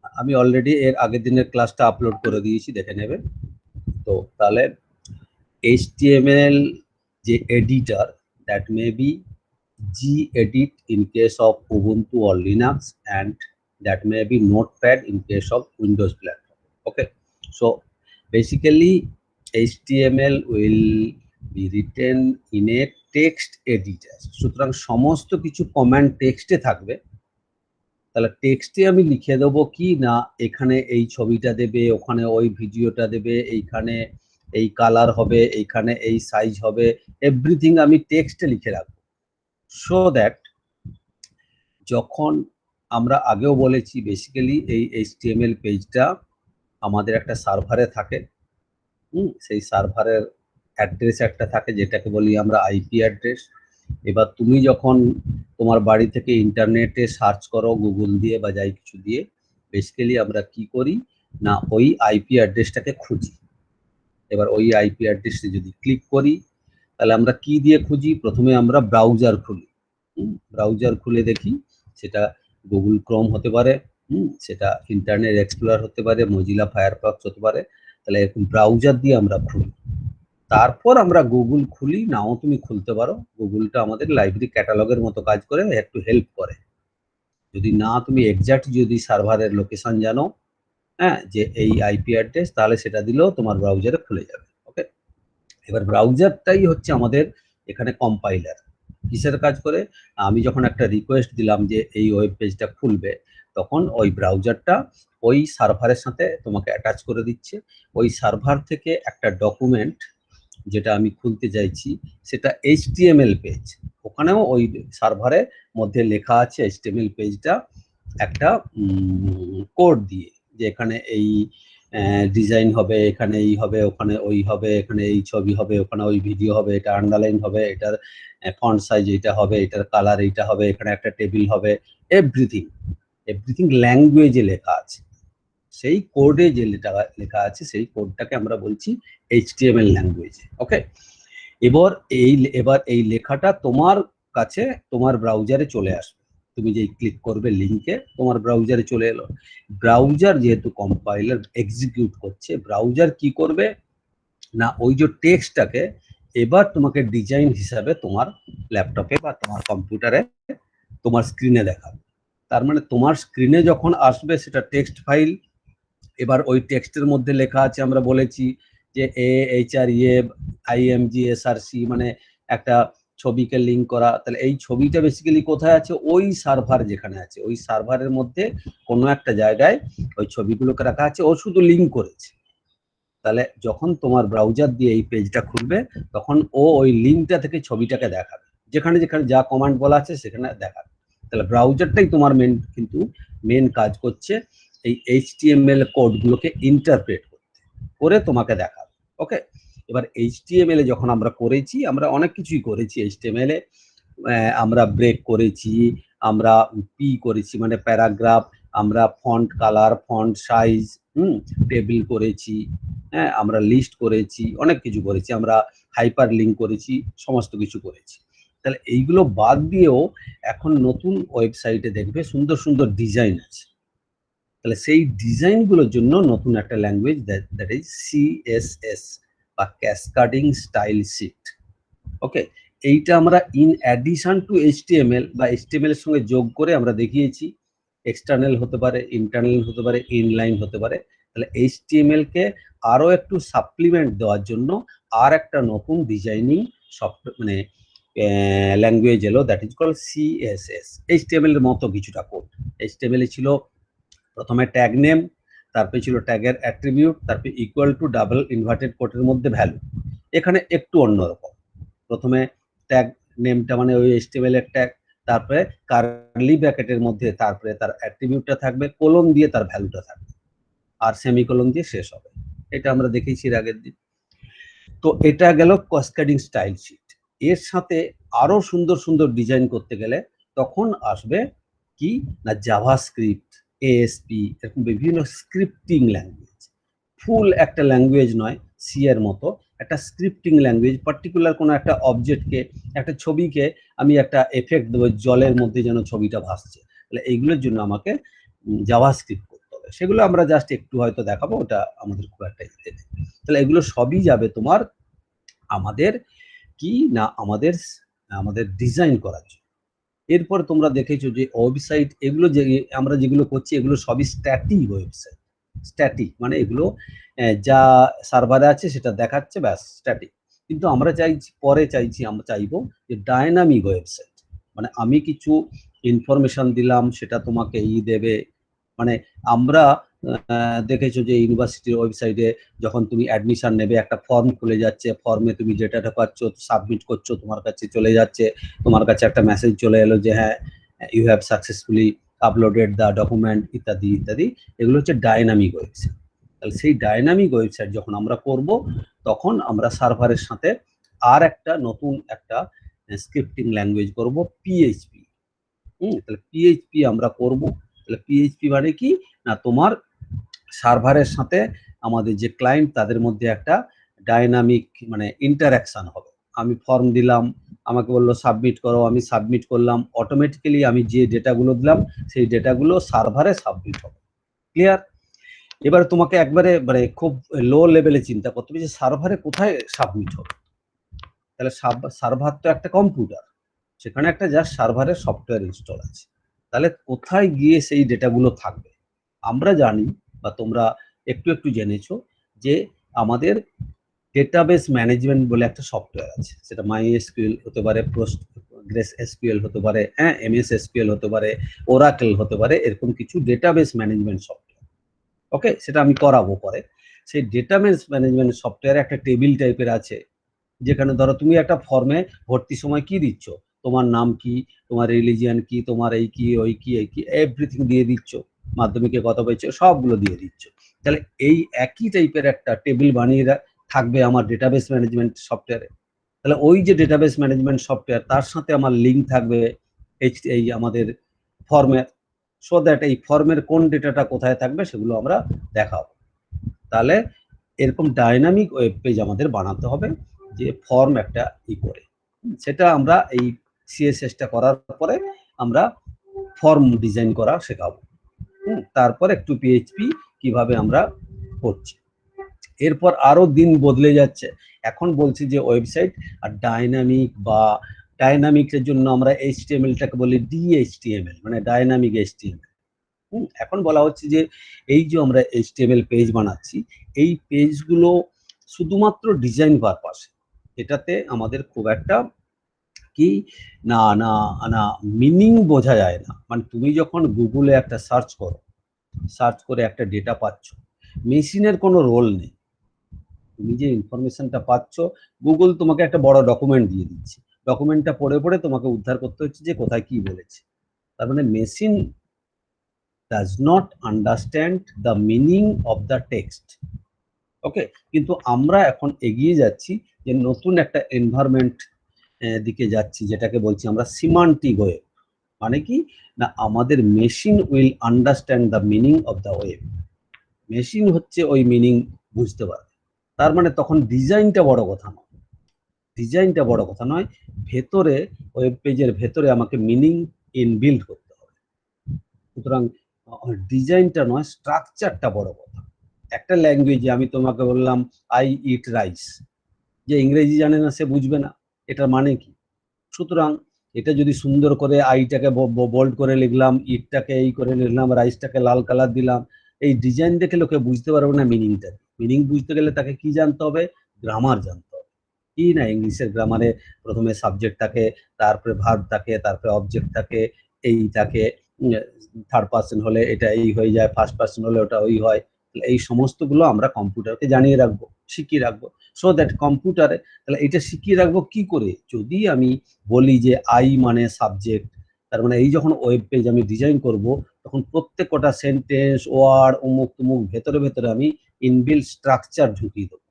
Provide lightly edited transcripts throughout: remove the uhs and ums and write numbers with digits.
আমি অলরেডি এর আগের দিনের ক্লাসটা আপলোড করে দিয়েছি, দেখে নেবে। তো তাহলে HTML যে editor, that may be gedit in case of Ubuntu or Linux, and that may be Notepad in case of Windows platform. Okay, so basically HTML will be written in a text editor. সুতরাং সমস্ত কিছু command টেক্সটে থাকবে। তাহলে টেক্সটে আমি লিখে দেবো কি না, এখানে এই ছবিটা দেবে, ওখানে ওই ভিডিওটা দেবে, এইখানে এই কালার হবে, এইখানে এই সাইজ হবে, এভরিথিং আমি টেক্সটে লিখে রাখবো। সো দ্যাট যখন আমরা আগেও বলেছি বেসিক্যালি এই HTML পেজটা আমাদের একটা সার্ভারে থাকে, সেই সার্ভারের অ্যাড্রেস একটা থাকে যেটাকে বলি আমরা IP অ্যাড্রেস। এবার তুমি যখন তোমার বাড়ি থেকে ইন্টারনেটে সার্চ করো গুগল দিয়ে বা যাই কিছু দিয়ে, বেসিক্যালি আমরা কি করি না ওই IP অ্যাড্রেসটাকে খুঁজি। এবার ওই IP অ্যাড্রেসে যদি ক্লিক করি তাহলে আমরা কি দিয়ে খুঁজি, প্রথমে আমরা ব্রাউজার খুলি। ব্রাউজার খুলে দেখি, সেটা গুগল ক্রোম হতে পারে, সেটা ইন্টারনেট এক্সপ্লোরার হতে পারে, মজিলা ফায়ারফক্স হতে পারে। তাহলে এরকম ব্রাউজার দিয়ে আমরা খুলি, তারপর আমরা গুগল খুলি, নাও তুমি খুলতে পারো। গুগলটা আমাদের লাইব্রেরি ক্যাটালগের মতো কাজ করে, একটু হেল্প করে। যদি না তুমি এক্সাক্ট যদি সার্ভারের লোকেশন জানো, হ্যাঁ, যে এই IP অ্যাড্রেস, তাহলে সেটা দিলেও তোমার ব্রাউজারে খুলে যাবে। ওকে, এবার ব্রাউজারটাই হচ্ছে আমাদের এখানে কম্পাইলার। কিসের কাজ করে, আমি যখন একটা রিকোয়েস্ট দিলাম যে এই ওয়েব পেজটা খুলবে, তখন ওই ব্রাউজারটা ওই সার্ভারের সাথে তোমাকে অ্যাটাচ করে দিচ্ছে। ওই সার্ভার থেকে একটা ডকুমেন্ট যেটা আমি খুলতে চাইছি সেটা HTML পেজ, ওখানেও ওই সার্ভারের মধ্যে লেখা আছে HTML পেজটা একটা কোড দিয়ে, যে এখানে এই ডিজাইন হবে, এখানে এই হবে, ওখানে ওই হবে, এখানে এই ছবি হবে, ওখানে ওই ভিডিও হবে, এটা আন্ডারলাইন হবে, এটার ফন্ট সাইজ এইটা হবে, এটার কালার এইটা হবে, এখানে একটা টেবিল হবে, এভরিথিং এভরিথিং ল্যাঙ্গুয়েজে লেখা আছে। সেই কোডে যে লেখা আছে সেই কোডটাকে আমরা বলছি HTML ল্যাঙ্গুয়েজে। ওকে, এবার এই লেখাটা তোমার কাছে তোমার ব্রাউজারে চলে আসবে। তুমি যেই ক্লিক করবে লিঙ্কে, তোমার ব্রাউজারে চলে এলো। ব্রাউজার যেহেতু কম্পাইলার এক্সিকিউট করছে, ব্রাউজার কি করবে না ওই যে টেক্সটটাকে এবার তোমাকে ডিজাইন হিসাবে তোমার ল্যাপটপে বা তোমার কম্পিউটারে তোমার স্ক্রিনে দেখাবে। তার মানে তোমার স্ক্রিনে যখন আসবে সেটা টেক্সট ফাইল। এবার ওই টেক্সটের মধ্যে লেখা আছে, আমরা বলেছি যে AHREF IMG SRC, মানে একটা ছবিকে লিঙ্ক করা। তাহলে এই ছবিটা বেসিক্যালি কোথায় আছে, ওই সার্ভার যেখানে আছে, ওই সার্ভারের মধ্যে কোনো একটা জায়গায় ওই ছবিগুলোকে রাখা আছে, ও শুধু লিঙ্ক করেছে। তাহলে যখন তোমার ব্রাউজার দিয়ে এই পেজটা খুলবে, তখন ও ওই লিঙ্কটা থেকে ছবিটাকে দেখাবে, যেখানে যেখানে যা কমান্ড বলা আছে সেখানে দেখাবে। তাহলে ব্রাউজারটাই তোমার মেন কাজ করছে এই HTML কোডগুলোকে ইন্টারপ্রেট করে তোমাকে দেখাবে। ওকে, এবার HTML যখন আমরা করেছি, আমরা অনেক কিছুই করেছি HTML এ। আমরা ব্রেক করেছি, আমরা করেছি মানে প্যারাগ্রাফ, আমরা font colour, font size, table করেছি, হ্যাঁ, আমরা লিস্ট করেছি, অনেক কিছু করেছি, আমরা হাইপার লিঙ্ক করেছি, সমস্ত কিছু করেছি। তাহলে এইগুলো বাদ দিয়েও এখন নতুন ওয়েবসাইটে দেখবে সুন্দর সুন্দর ডিজাইন আছে। তাহলে সেই ডিজাইনগুলোর জন্য নতুন একটা ল্যাঙ্গুয়েজ, দ্যাট ইজ CSS বা ক্যাসকাডিং স্টাইল শিট। ওকে, এইটা আমরা ইন অ্যাডিশন টু HTML বা HTML এর সঙ্গে যোগ করে আমরা দেখিয়েছি। এক্সটার্নাল হতে পারে, ইন্টারনাল হতে পারে, ইনলাইন হতে পারে। তাহলে HTML কে আরো একটু সাপ্লিমেন্ট দেওয়ার জন্য আর একটা নতুন ডিজাইনিং সফটওয়্যার মানে ল্যাঙ্গুয়েজ এলো, that is call CSS। HTML এর মতো কিছুটা কোড। HTML এ ছিল প্রথমে ট্যাগ নেম, তারপরে ছিল ট্যাগের অ্যাট্রিবিউট, তারপরে ইকুয়াল টু ডাবল ইনভার্টেড কোটের মধ্যে ভ্যালু। এখানে একটু অন্যরকম, প্রথমে ট্যাগ নেমটা মানে ওই HTML এর ট্যাগ, তারপরে কার্লি ব্র্যাকেটের মধ্যে তারপরে তার অ্যাট্রিবিউটটা থাকবে, কোলন দিয়ে তার ভ্যালুটা থাকবে, আর সেমিকোলন দিয়ে শেষ হবে। এটা আমরা দেখেছি এর আগের দিন। তো এটা গেল ক্যাসকেডিং স্টাইল শিট। এর সাথে আরো সুন্দর সুন্দর ডিজাইন করতে গেলে তখন আসবে কি না জাভাস্ক্রিপ্ট, ASP, এরকম বিভিন্ন স্ক্রিপ্টিং ল্যাঙ্গুয়েজ। ফুল একটা ল্যাঙ্গুয়েজ নয় সি এর মতো, একটা স্ক্রিপ্টিং ল্যাঙ্গুয়েজ। পার্টিকুলার কোনো একটা অবজেক্টকে, একটা ছবিকে আমি একটা এফেক্ট দেবো, জলের মধ্যে যেন ছবিটা ভাসছে, তাহলে এইগুলোর জন্য আমাকে জাভাস্ক্রিপ্ট করতে হবে। সেগুলো আমরা জাস্ট একটু হয়তো দেখাবো, ওটা আমাদের খুব একটা ইতে নেই। তাহলে এগুলো সবই যাবে তোমার আমাদের কি না আমাদের ডিজাইন করার জন্য। এরপর তোমরা দেখেছো যে ওয়েবসাইট, এগুলো যে আমরা যেগুলো করছি এগুলো সবই স্ট্যাটিক ওয়েবসাইট। স্ট্যাটিক মানে এগুলো যা সার্ভারে আছে সেটা দেখাচ্ছে, ব্যাস স্ট্যাটিক। কিন্তু আমরা আমরা চাইবো যে ডায়নামিক ওয়েবসাইট, মানে আমি কিছু ইনফরমেশন দিলাম সেটা তোমাকে দেবে। মানে আমরা দেখেছো যে ইউনিভার্সিটির ওয়েবসাইটে যখন তুমি অ্যাডমিশন নেবে একটা ফর্ম খুলে যাচ্ছে, ফর্মে তুমি ডেটাটা পাচ্ছ, সাবমিট করছো, তোমার কাছে চলে যাচ্ছে, তোমার কাছে একটা মেসেজ চলে এলো যে হ্যাঁ you have successfully uploaded the document ইত্যাদি ইত্যাদি। এগুলো হচ্ছে ডায়নামিক ওয়েবসাইট। তাহলে সেই ডায়নামিক ওয়েবসাইট যখন আমরা করব তখন আমরা সার্ভারের সাথে আর একটা নতুন একটা স্ক্রিপ্টিং ল্যাঙ্গুয়েজ করব, পিএইচপি। তাহলে পিএইচপি আমরা করব। তাহলে পিএইচপি মানে কি না, তোমার সার্ভারের সাথে আমাদের যে ক্লায়েন্ট তাদের মধ্যে একটা ডায়নামিক মানে ইন্টারাকশন হবে। আমি ফর্ম দিলাম, আমাকে বললো সাবমিট করো, আমি সাবমিট করলাম, অটোমেটিক্যালি আমি যে ডেটাগুলো দিলাম সেই ডেটাগুলো সার্ভারে সাবমিট হবে। ক্লিয়ার? এবার তোমাকে একবারে মানে খুব লো লেভেলে চিন্তা করতে হবে যে সার্ভারে কোথায় সাবমিট হবে। তাহলে সার্ভার তো একটা কম্পিউটার, সেখানে একটা জাস্ট সার্ভারের সফটওয়্যার ইনস্টল আছে। তাহলে কোথায় গিয়ে সেই ডেটাগুলো থাকবে? আমরা জানি বা তোমরা একটু একটু জেনেছো যে আমাদের ডেটাবেস ম্যানেজমেন্ট বলে একটা সফটওয়্যার আছে, সেটা MySQL হতে পারে, পোস্টগ্রেস এসকিউএল হতে পারে, হ্যাঁ MS SQL হতে পারে, ওরাকেল হতে পারে, এরকম কিছু ডেটাবেস ম্যানেজমেন্ট সফটওয়্যার। ওকে, সেটা আমি করাবো পরে। সেই ডেটাবেস ম্যানেজমেন্ট সফটওয়্যারে একটা টেবিল টাইপের আছে, যেখানে ধরো তুমি একটা ফর্মে ভর্তির সময় কি দিচ্ছ, তোমার নাম কি, তোমার রিলিজিয়ান কি, তোমার এই কি ওই কি এই কি এভরিথিং দিয়ে দিচ্ছ, মাধ্যমিকে কত পেয়েছো সবগুলো দিয়ে দিচ্ছ। তাহলে এই একই টাইপের একটা টেবিল বানিয়ে থাকবে আমার ডেটাবেস ম্যানেজমেন্ট সফটওয়্যারে। তাহলে ওই যে ডেটাবেস ম্যানেজমেন্ট সফটওয়্যার তার সাথে আমার লিঙ্ক থাকবে এই আমাদের ফর্মের, সো দ্যাট এই ফর্মের কোন ডেটাটা কোথায় থাকবে সেগুলো আমরা দেখাবো। তাহলে এরকম ডায়নামিক ওয়েব পেজ আমাদের বানাতে হবে, যে ফর্ম একটা করে, সেটা আমরা এই সিএসএসটা করার পরে আমরা ফর্ম ডিজাইন করা শেখাবো। তারপর একটু পিএইচপি কিভাবে আমরা করছি। এরপর আরো দিন বদলে যাচ্ছে, এখন বলছি যে ওয়েবসাইট আর ডায়নামিকের জন্য আমরা এইচটিএমএলটাকে বলি ডিএইচটিএমএল, মানে ডায়নামিক এইচটিএমএল। এখন বলা হচ্ছে যে এই যে আমরা এইচটিএমএল পেজ বানাচ্ছি, এই পেজগুলো শুধুমাত্র ডিজাইন পারপাস, এটাতে আমাদের খুব একটা কি না না না মিনিং বোঝা যায় না। মানে তুমি যখন গুগলে একটা সার্চ করে একটা ডেটা পাচ্ছ, মেশিনের কোনো রোল নেই, তুমি যে ইনফরমেশনটা পাচ্ছ, গুগল তোমাকে একটা বড় ডকুমেন্ট দিয়ে দিচ্ছে, ডকুমেন্টটা পড়ে পড়ে তোমাকে উদ্ধার করতে হচ্ছে যে কোথায় কি বলেছে। তার মানে machine does not understand the meaning of the text. ওকে, কিন্তু আমরা এখন এগিয়ে যাচ্ছি যে নতুন একটা এনভায়রনমেন্ট দিকে যাচ্ছি, যেটাকে বলছি আমরা সিমান্টিক ওয়েব। মানে কি না, আমাদের machine will understand the meaning of the web. Machine হচ্ছে ওই মিনিং বুঝতে পারবে। তার মানে তখন ডিজাইনটা বড় কথা নয়, ভেতরে ওয়েব পেজের ভেতরে আমাকে মিনিং ইনবিল্ড করতে হবে। সুতরাং ডিজাইনটা নয়, স্ট্রাকচারটা বড় কথা। একটা ল্যাঙ্গুয়েজে আমি তোমাকে বললাম আই ইট রাইস, যে ইংরেজি জানে না সে বুঝবে না এটার মানে কি। সুতরাং এটা যদি সুন্দর করে আইটাকে বোল্ড করে লিখলাম, ইটটাকে এই করে লিখলাম, রাইসটাকে লাল কালার দিলাম, এই ডিজাইন দেখে লোকে বুঝতে পারবে না মিনিংটা। মিনিং বুঝতে গেলে তাকে কি জানতে হবে? গ্রামার জানতে হবে। কি না, ইংলিশের গ্রামারে প্রথমে সাবজেক্ট থাকে, তারপরে ভার্ব থাকে, তারপরে অবজেক্ট থাকে, এই থাকে, থার্ড পার্সন হলে এটা এই হয়ে যায়, ফার্স্ট পার্সন হলে ওটা ওই হয়। এই সমস্তগুলো আমরা কম্পিউটারকে জানিয়ে রাখবো, শিখিয়ে রাখবো, সো দ্যাট কম্পিউটারে তাহলে এটা শিখিয়ে রাখবো কি করে, যদি আমি বলি যে আই মানে সাবজেক্ট, তার মানে এই যখন ওয়েব পেজ আমি ডিজাইন করব তখন প্রত্যেক কটা সেন্টেন্স ওয়ার্ড অমুক তুমুক ভেতরে ভেতরে আমি ইনবিল্ড স্ট্রাকচার ঢুকিয়ে দেবো।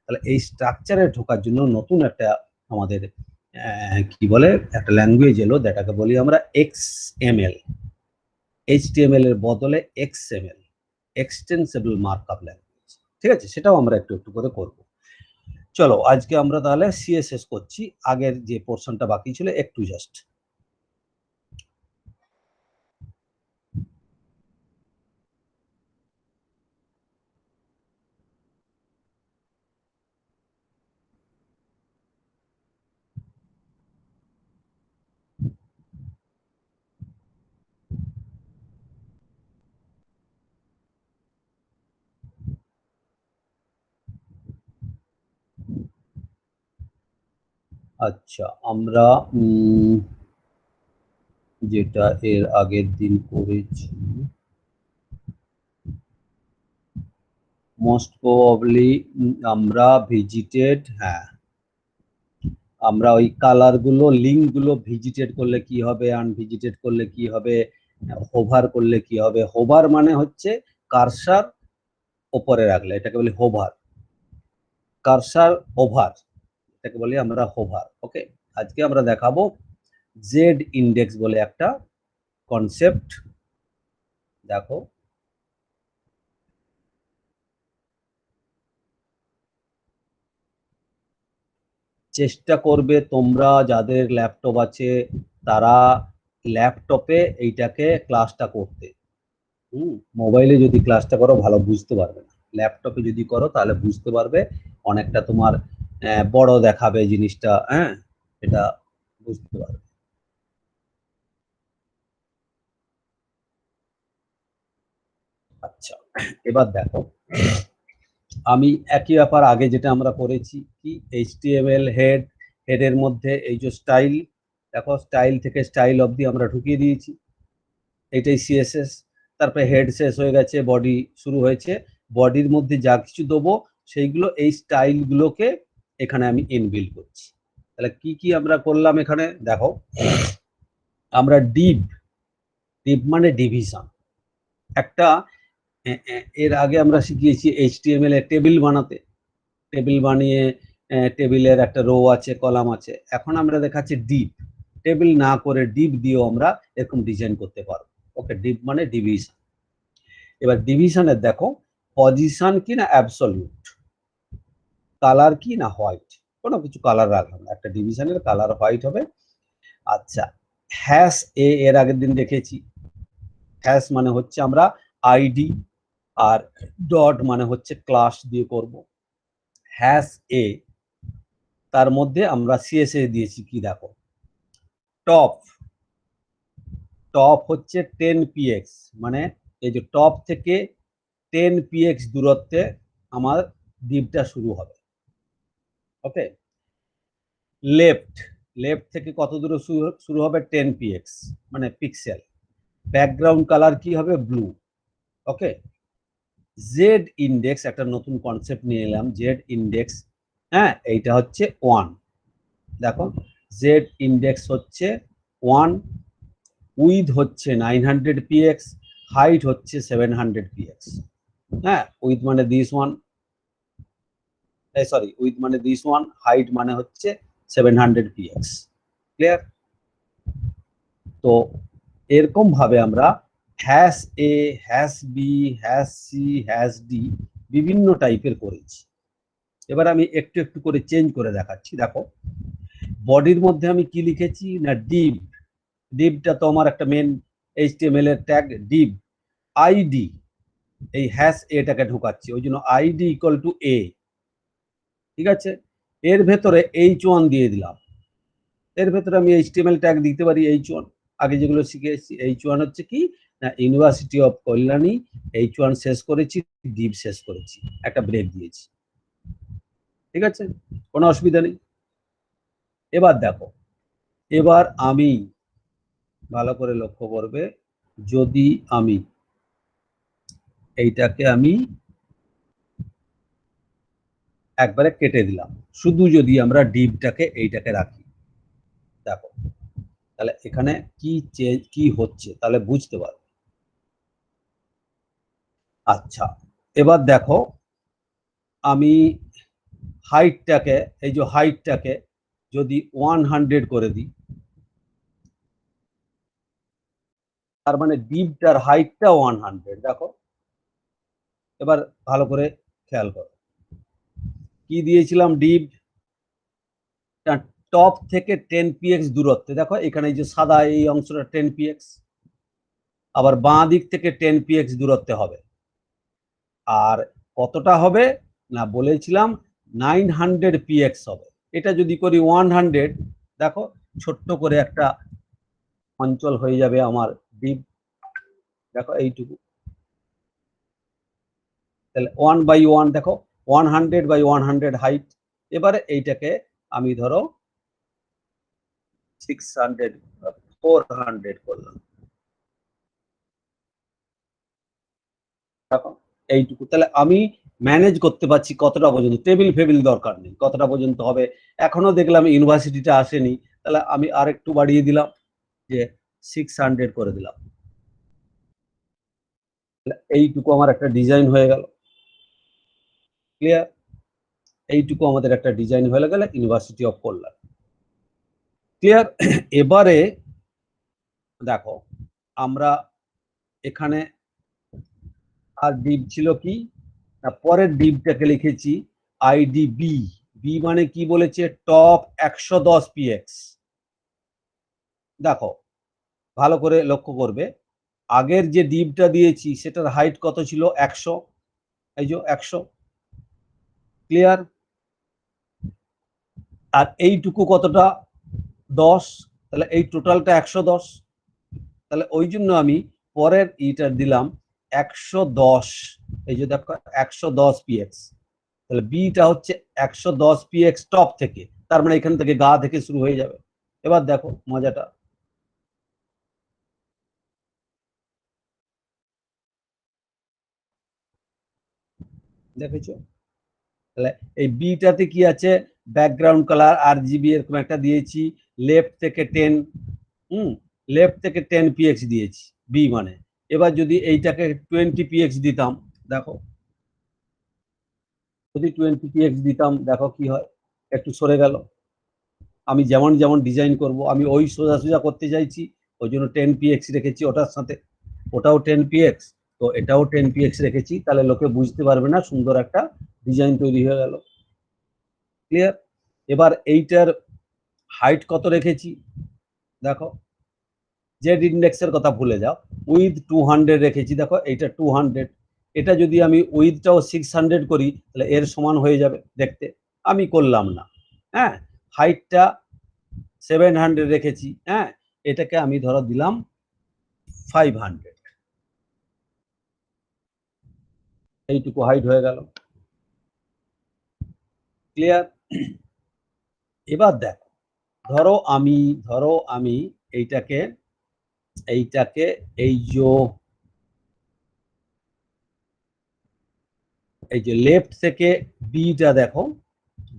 তাহলে এই স্ট্রাকচারে ঢোকার জন্য নতুন একটা আমাদের কি বলে একটা ল্যাঙ্গুয়েজ এলো, যেটাকে বলি আমরা XML। HTML এর বদলে XML, এক্সটেন্সিবল মার্কআপ ল্যাঙ্গুয়েজ। ঠিক আছে, সেটাও আমরা একটু একটু করে করবো। চলো আজকে আমরা তাহলে সিএসএস করছি, আগের যে পোর্শনটা বাকি ছিল একটু জাস্ট। আচ্ছা, আমরা যেটা এর আগের দিন করেছি, মোস্ট প্রবাবলি আমরা ভিজিটেড, হ্যাঁ আমরা ওই কালার গুলো, লিঙ্ক গুলো ভিজিটেড করলে কি হবে, আনভিজিটেড করলে কি হবে, হোভার করলে কি হবে। হোভার মানে হচ্ছে কারসার ওপরে রাখলে, এটাকে বলি হোভার। কারসার ওভার, এটাকে বলি আমরা হোভার। ওকে, আজকে আমরা দেখাবো জেড ইন্ডেক্স বলে একটা কনসেপ্ট। দেখো, চেষ্টা করবে তোমরা যাদের ল্যাপটপ আছে তারা ল্যাপটপে এইটাকে ক্লাসটা করতে। মোবাইলে যদি ক্লাসটা করো ভালো বুঝতে পারবে না, ল্যাপটপে যদি করো তাহলে বুঝতে পারবে, অনেকটা তোমার বড় দেখাবে জিনিসটা, হ্যাঁ এটা বুঝতে পারবে। আচ্ছা, এবার দেখো, আমি একই ব্যাপার আগে যেটা আমরা করেছি কি, এইচটিএমএল হেড, হেডের মধ্যে এই যে স্টাইল, দেখো স্টাইল থেকে স্টাইল অবধি আমরা ঢুকিয়ে দিয়েছি, এটাই সিএসএস। তারপরে হেড শেষ হয়ে গেছে, বডি শুরু হয়েছে, বডির মধ্যে যা কিছু দেবো সেইগুলো এই স্টাইলগুলোকে এখানে আমি ইনবিল্ড করছি। তাহলে কি কি আমরা করলাম এখানে দেখো, আমরা ডিভ, ডিভ মানে ডিভিশন। একটা এর আগে আমরা শিখিয়েছি এইচটিএমএল এর টেবিল বানাতে, টেবিল বানিয়ে টেবিলের একটা রো আছে, কলাম আছে। এখন আমরা দেখাচ্ছি ডিভ, টেবিল না করে ডিভ দিয়েও আমরা এরকম ডিজাইন করতে পারবো। ওকে, ডিভ মানে ডিভিশন। এবার ডিভিশনের দেখো, পজিশন কি না অ্যাবসলিউট, কালার কি না হোয়াইট, কোনো কিছু কালার রাখলাম না, একটা ডিভিশনের কালার হোয়াইট হবে। আচ্ছা, হ্যাশ এ এর আগের দিন দেখেছি, হ্যাশ মানে হচ্ছে আমরা আইডি, আর ডট মানে হচ্ছে ক্লাস দিয়ে করব। হ্যাশ এ, তার মধ্যে আমরা সিএসএস দিয়েছি কি দেখো, টপ, টপ হচ্ছে 10 px, মানে এই যে টপ থেকে 10 px দূরত্বে আমার ডিপটা শুরু হবে। ওকে, লেফট, লেফট থেকে কত দূরে শুরু হবে, 10 px মানে পিক্সেল। ব্যাকগ্রাউন্ড কালার কি হবে, ব্লু। ওকে, জেড ইন্ডেক্স একটা নতুন কনসেপ্ট নিয়ে এলাম, জেড ইন্ডেক্স, হ্যাঁ এইটা হচ্ছে 1। দেখো, জেড ইন্ডেক্স হচ্ছে 1, উইথ হচ্ছে 900 px, হাইট হচ্ছে 700 px। হ্যাঁ, উইথ মানে দিস ওয়ান, সরি উইথ মানে দিস ওয়ান, হাইট মানে হচ্ছে 700 px। ক্লিয়ার? তো এরকম ভাবে আমরা hash A, hash B, hash C, hash D বিভিন্ন টাইপের করেছি। এবার আমি একটু একটু করে চেঞ্জ করে দেখাচ্ছি। দেখো, বডির মধ্যে আমি কি লিখেছি না ডিভ, ডিভটা তো আমার একটা মেন এইচটিএমএল এর ট্যাগ ডিভ। আইডি, এই হ্যাশ এটাকে ঢোকাচ্ছি, ওই জন্য আইডি ইকুয়াল টু এ। ঠিক আছে, এর ভেতরে H1 দিয়ে দিলাম, এর ভেতরে আমি এইচটিএমএল ট্যাগ দিতে পারি H1। আগে যেগুলো শিখে এসেছি, H1 হচ্ছে কি না ইউনিভার্সিটি অফ কল্যাণী, H1 শেষ করেছি, ডিভ শেষ করেছি, একটা ব্রেক দিয়েছি। ঠিক আছে, কোনো অসুবিধা নেই। এবার দেখো, এবার আমি ভালো করে লক্ষ্য করবে, যদি আমি এইটাকে আমি একবারে কেটে দিলাম, শুধু যদি আমরা ডিভটাকে এইটাকে রাখি, দেখো তাহলে এখানে কি চেঞ্জ কি হচ্ছে তাহলে বুঝতে পারবে। আচ্ছা, এবার দেখো, আমি হাইটটাকে, এই যে হাইটটাকে যদি 100 করে দিই, তার মানে ডিপটার হাইটটা 100। দেখো, এবার ভালো করে খেয়াল করো, কি দিয়েছিলাম, ডিপ টপ থেকে 10 px দূরত্বে। দেখো এখানে এই যে সাদা এই অংশটা 10 px, আবার বাঁ দিক থেকে 10 px দূরত্বে হবে। আর কতটা হবে না বলেছিলাম 900 px হবে। এটা যদি করি 100, দেখো ছোট্ট করে একটা অঞ্চল হয়ে যাবে আমার ডিপ, দেখো এইটুকু। তাহলে 1/1, দেখো 100/100 হাইট। এবারে এইটাকে আমি ধরো 600 400 করলাম, দেখো এইটুকু। তাহলে আমি ম্যানেজ করতে পারছি কতটা পর্যন্ত, টেবিল ফেবিল দরকার নেই, কতটা পর্যন্ত হবে। এখনো দেখলাম ইউনিভার্সিটিটা আসেনি, তাহলে আমি আরেকটু বাড়িয়ে দিলাম, যে 600 করে দিলাম। এইটুকু আমার একটা ডিজাইন হয়ে গেল, ক্লিয়ার? এইটুকু আমাদের একটা ডিজাইন হয়ে গেল ইউনিভার্সিটি অফ কল্যাণ, ক্লিয়ার? এবারে দেখো আমরা এখানে আর ডিপ ছিল কি না, পরের ডিপটাকে লিখেছি আইডিবি। বি মানে কি বলেছে, টপ 110 পিএক্স। দেখো ভালো করে লক্ষ্য করবে, আগের যে ডিপটা দিয়েছি সেটার হাইট কত ছিল, 100, এই যে 100, ক্লিয়ার? আর এইটুকু কতটা, 10, তাহলে এই টোটালটা 110। তাহলে ওই জন্য আমি পরের ইটা দিলাম 110, এই যে দেখো 110 পিএক্স। তাহলে বিটা হচ্ছে 110 পিএক্স টপ থেকে, তার মানে এখান থেকে গা থেকে শুরু হয়ে যাবে। এবার দেখো মজাটা, দেখেছো? তাহলে এই বিটাতে কি আছে, ব্যাকগ্রাউন্ড কালার আরজিবি এরকম একটা দিয়েছি, লেফট থেকে 10, লেফট থেকে 10 পিএক্স দিয়েছি বি মানে। এবার যদি এইটাকে 20 পিএক্স দিতাম, দেখো যদি 20 পিএক্স দিতাম, দেখো কি হয়, একটু সরে গেল। আমি যেমন যেমন ডিজাইন করব, আমি ওই সোজা করতে চাইছি, ওই জন্য 10 পিএক্স রেখেছি, ওটার সাথে ওটাও 10 পিএক্স, তো এটাও 10 পিএক্স রেখেছি, তাহলে লোকে বুঝতে পারবে না, সুন্দর একটা ডিজাইন তৈরি হয়ে গেল, ক্লিয়ার? এবার এইটার হাইট কত রেখেছি, দেখো জেড ইন্ডেক্সের কথা ভুলে যাও, উইথ 200 রেখেছি, দেখো এইটা 200। এটা যদি আমি উইথটাও 600 করি, তাহলে এর সমান হয়ে যাবে দেখতে, আমি করলাম না। হ্যাঁ, হাইটটা 700 রেখেছি, হ্যাঁ, এটাকে আমি ধরো দিলাম 500, এইটুকু হাইট হয়ে গেল, ক্লিয়ার? এবার দেখো, ধরো আমি এইটাকে এইটাকে এই যে লেফট থেকে বিটা, দেখো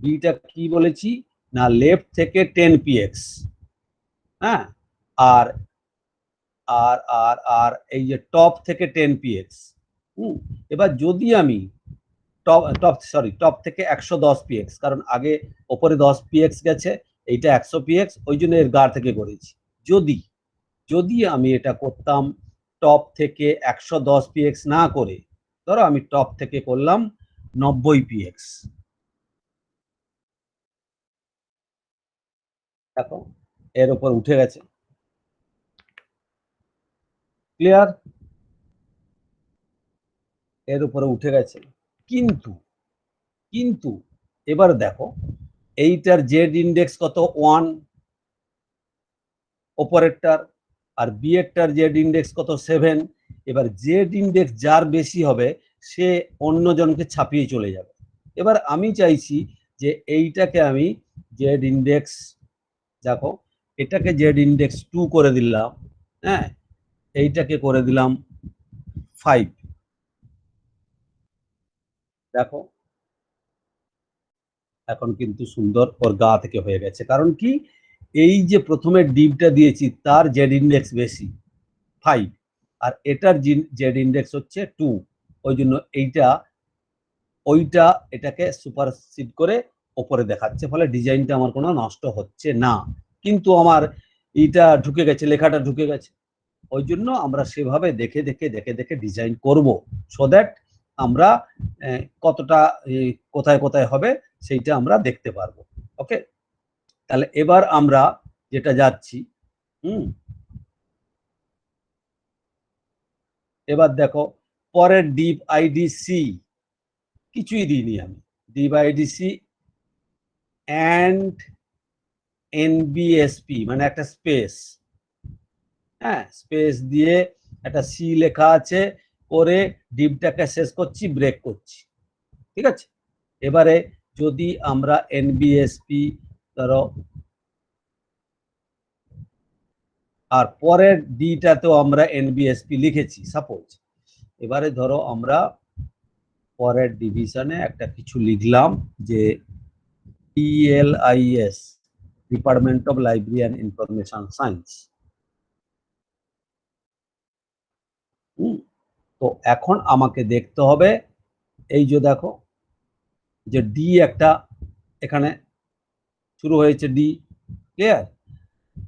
বিটা কি বলেছি না, লেফট থেকে 10 পিএক্স, হ্যাঁ, আর আর আর আর এই যে টপ থেকে 10 পিএক্স। এবার যদি আমি টপ থেকে 110 পিএক্স, কারণ আগে ওপরে 10 পিএক্স গেছে, এইটা 100 পিএক্স, ওই জন্য এর গা থেকে করেছি। যদি যদি আমি এটা করতাম টপ থেকে 110 পিএক্স না করে, ধরো আমি টপ থেকে করলাম 90 পিএক্স, দেখো এর উপর উঠে গেছে, ক্লিয়ার? এর উপরে উঠে গেছে, কিন্তু কিন্তু এবার দেখো এইটার জেড ইন্ডেক্স কত, 1 ওপরেরটার, আর বি এরটার জেড ইন্ডেক্স কত, 7। এবার জেড ইন্ডেক্স যার বেশি হবে সে অন্যজনকে ছাপিয়ে চলে যাবে। এবার আমি চাইছি যে এইটাকে আমি জেড ইন্ডেক্স, দেখো এটাকে জেড ইন্ডেক্স 2 করে দিলাম, হ্যাঁ, এইটাকে করে দিলাম 5, দেখো এখন কিন্তু সুন্দর ওর গা থেকে হয়ে গেছে। কারণ কি, এই যে প্রথমে ডিপটা দিয়েছি তার জেড ইন্ডেক্স বেশি 5, আর এটার জেড ইন্ডেক্স হচ্ছে 2, ওই জন্য ওইটা এটাকে সুপারসিড করে ওপরে দেখাচ্ছে, ফলে ডিজাইনটা আমার কোনো নষ্ট হচ্ছে না, কিন্তু আমার এইটা ঢুকে গেছে, লেখাটা ঢুকে গেছে। ওই জন্য আমরা সেভাবে দেখে দেখে দেখে দেখে ডিজাইন করব, সো দ্যাট আমরা কতটা কোথায় কোথায় হবে সেইটা আমরা দেখতে পারবো। ওকে, তাহলে এবার আমরা যেটা যাচ্ছি, এবার দেখো পরের ডিপ আইডিসি, কিছুই দিইনি আমি, ডিপ আইডিসি অ্যান্ড এনবিএসপি মানে একটা স্পেস, হ্যাঁ, স্পেস দিয়ে একটা সি লেখা আছে, করে ডিপটাকে শেষ করছি, ব্রেক করছি, ঠিক আছে? এবারে যদি আমরা এনবিএসপি ধরো আর পরের ডিটাতেও আমরা এনবিএসপি লিখেছি সাপোজ। এবারে ধরো আমরা পরের ডিভিশনে একটা কিছু লিখলাম যে PLIS, department of library and information science. তো এখন আমাকে দেখতে হবে এই যে দেখো যে ডি একটা এখানে শুরু হয়েছে, ডি ক্লিয়ার,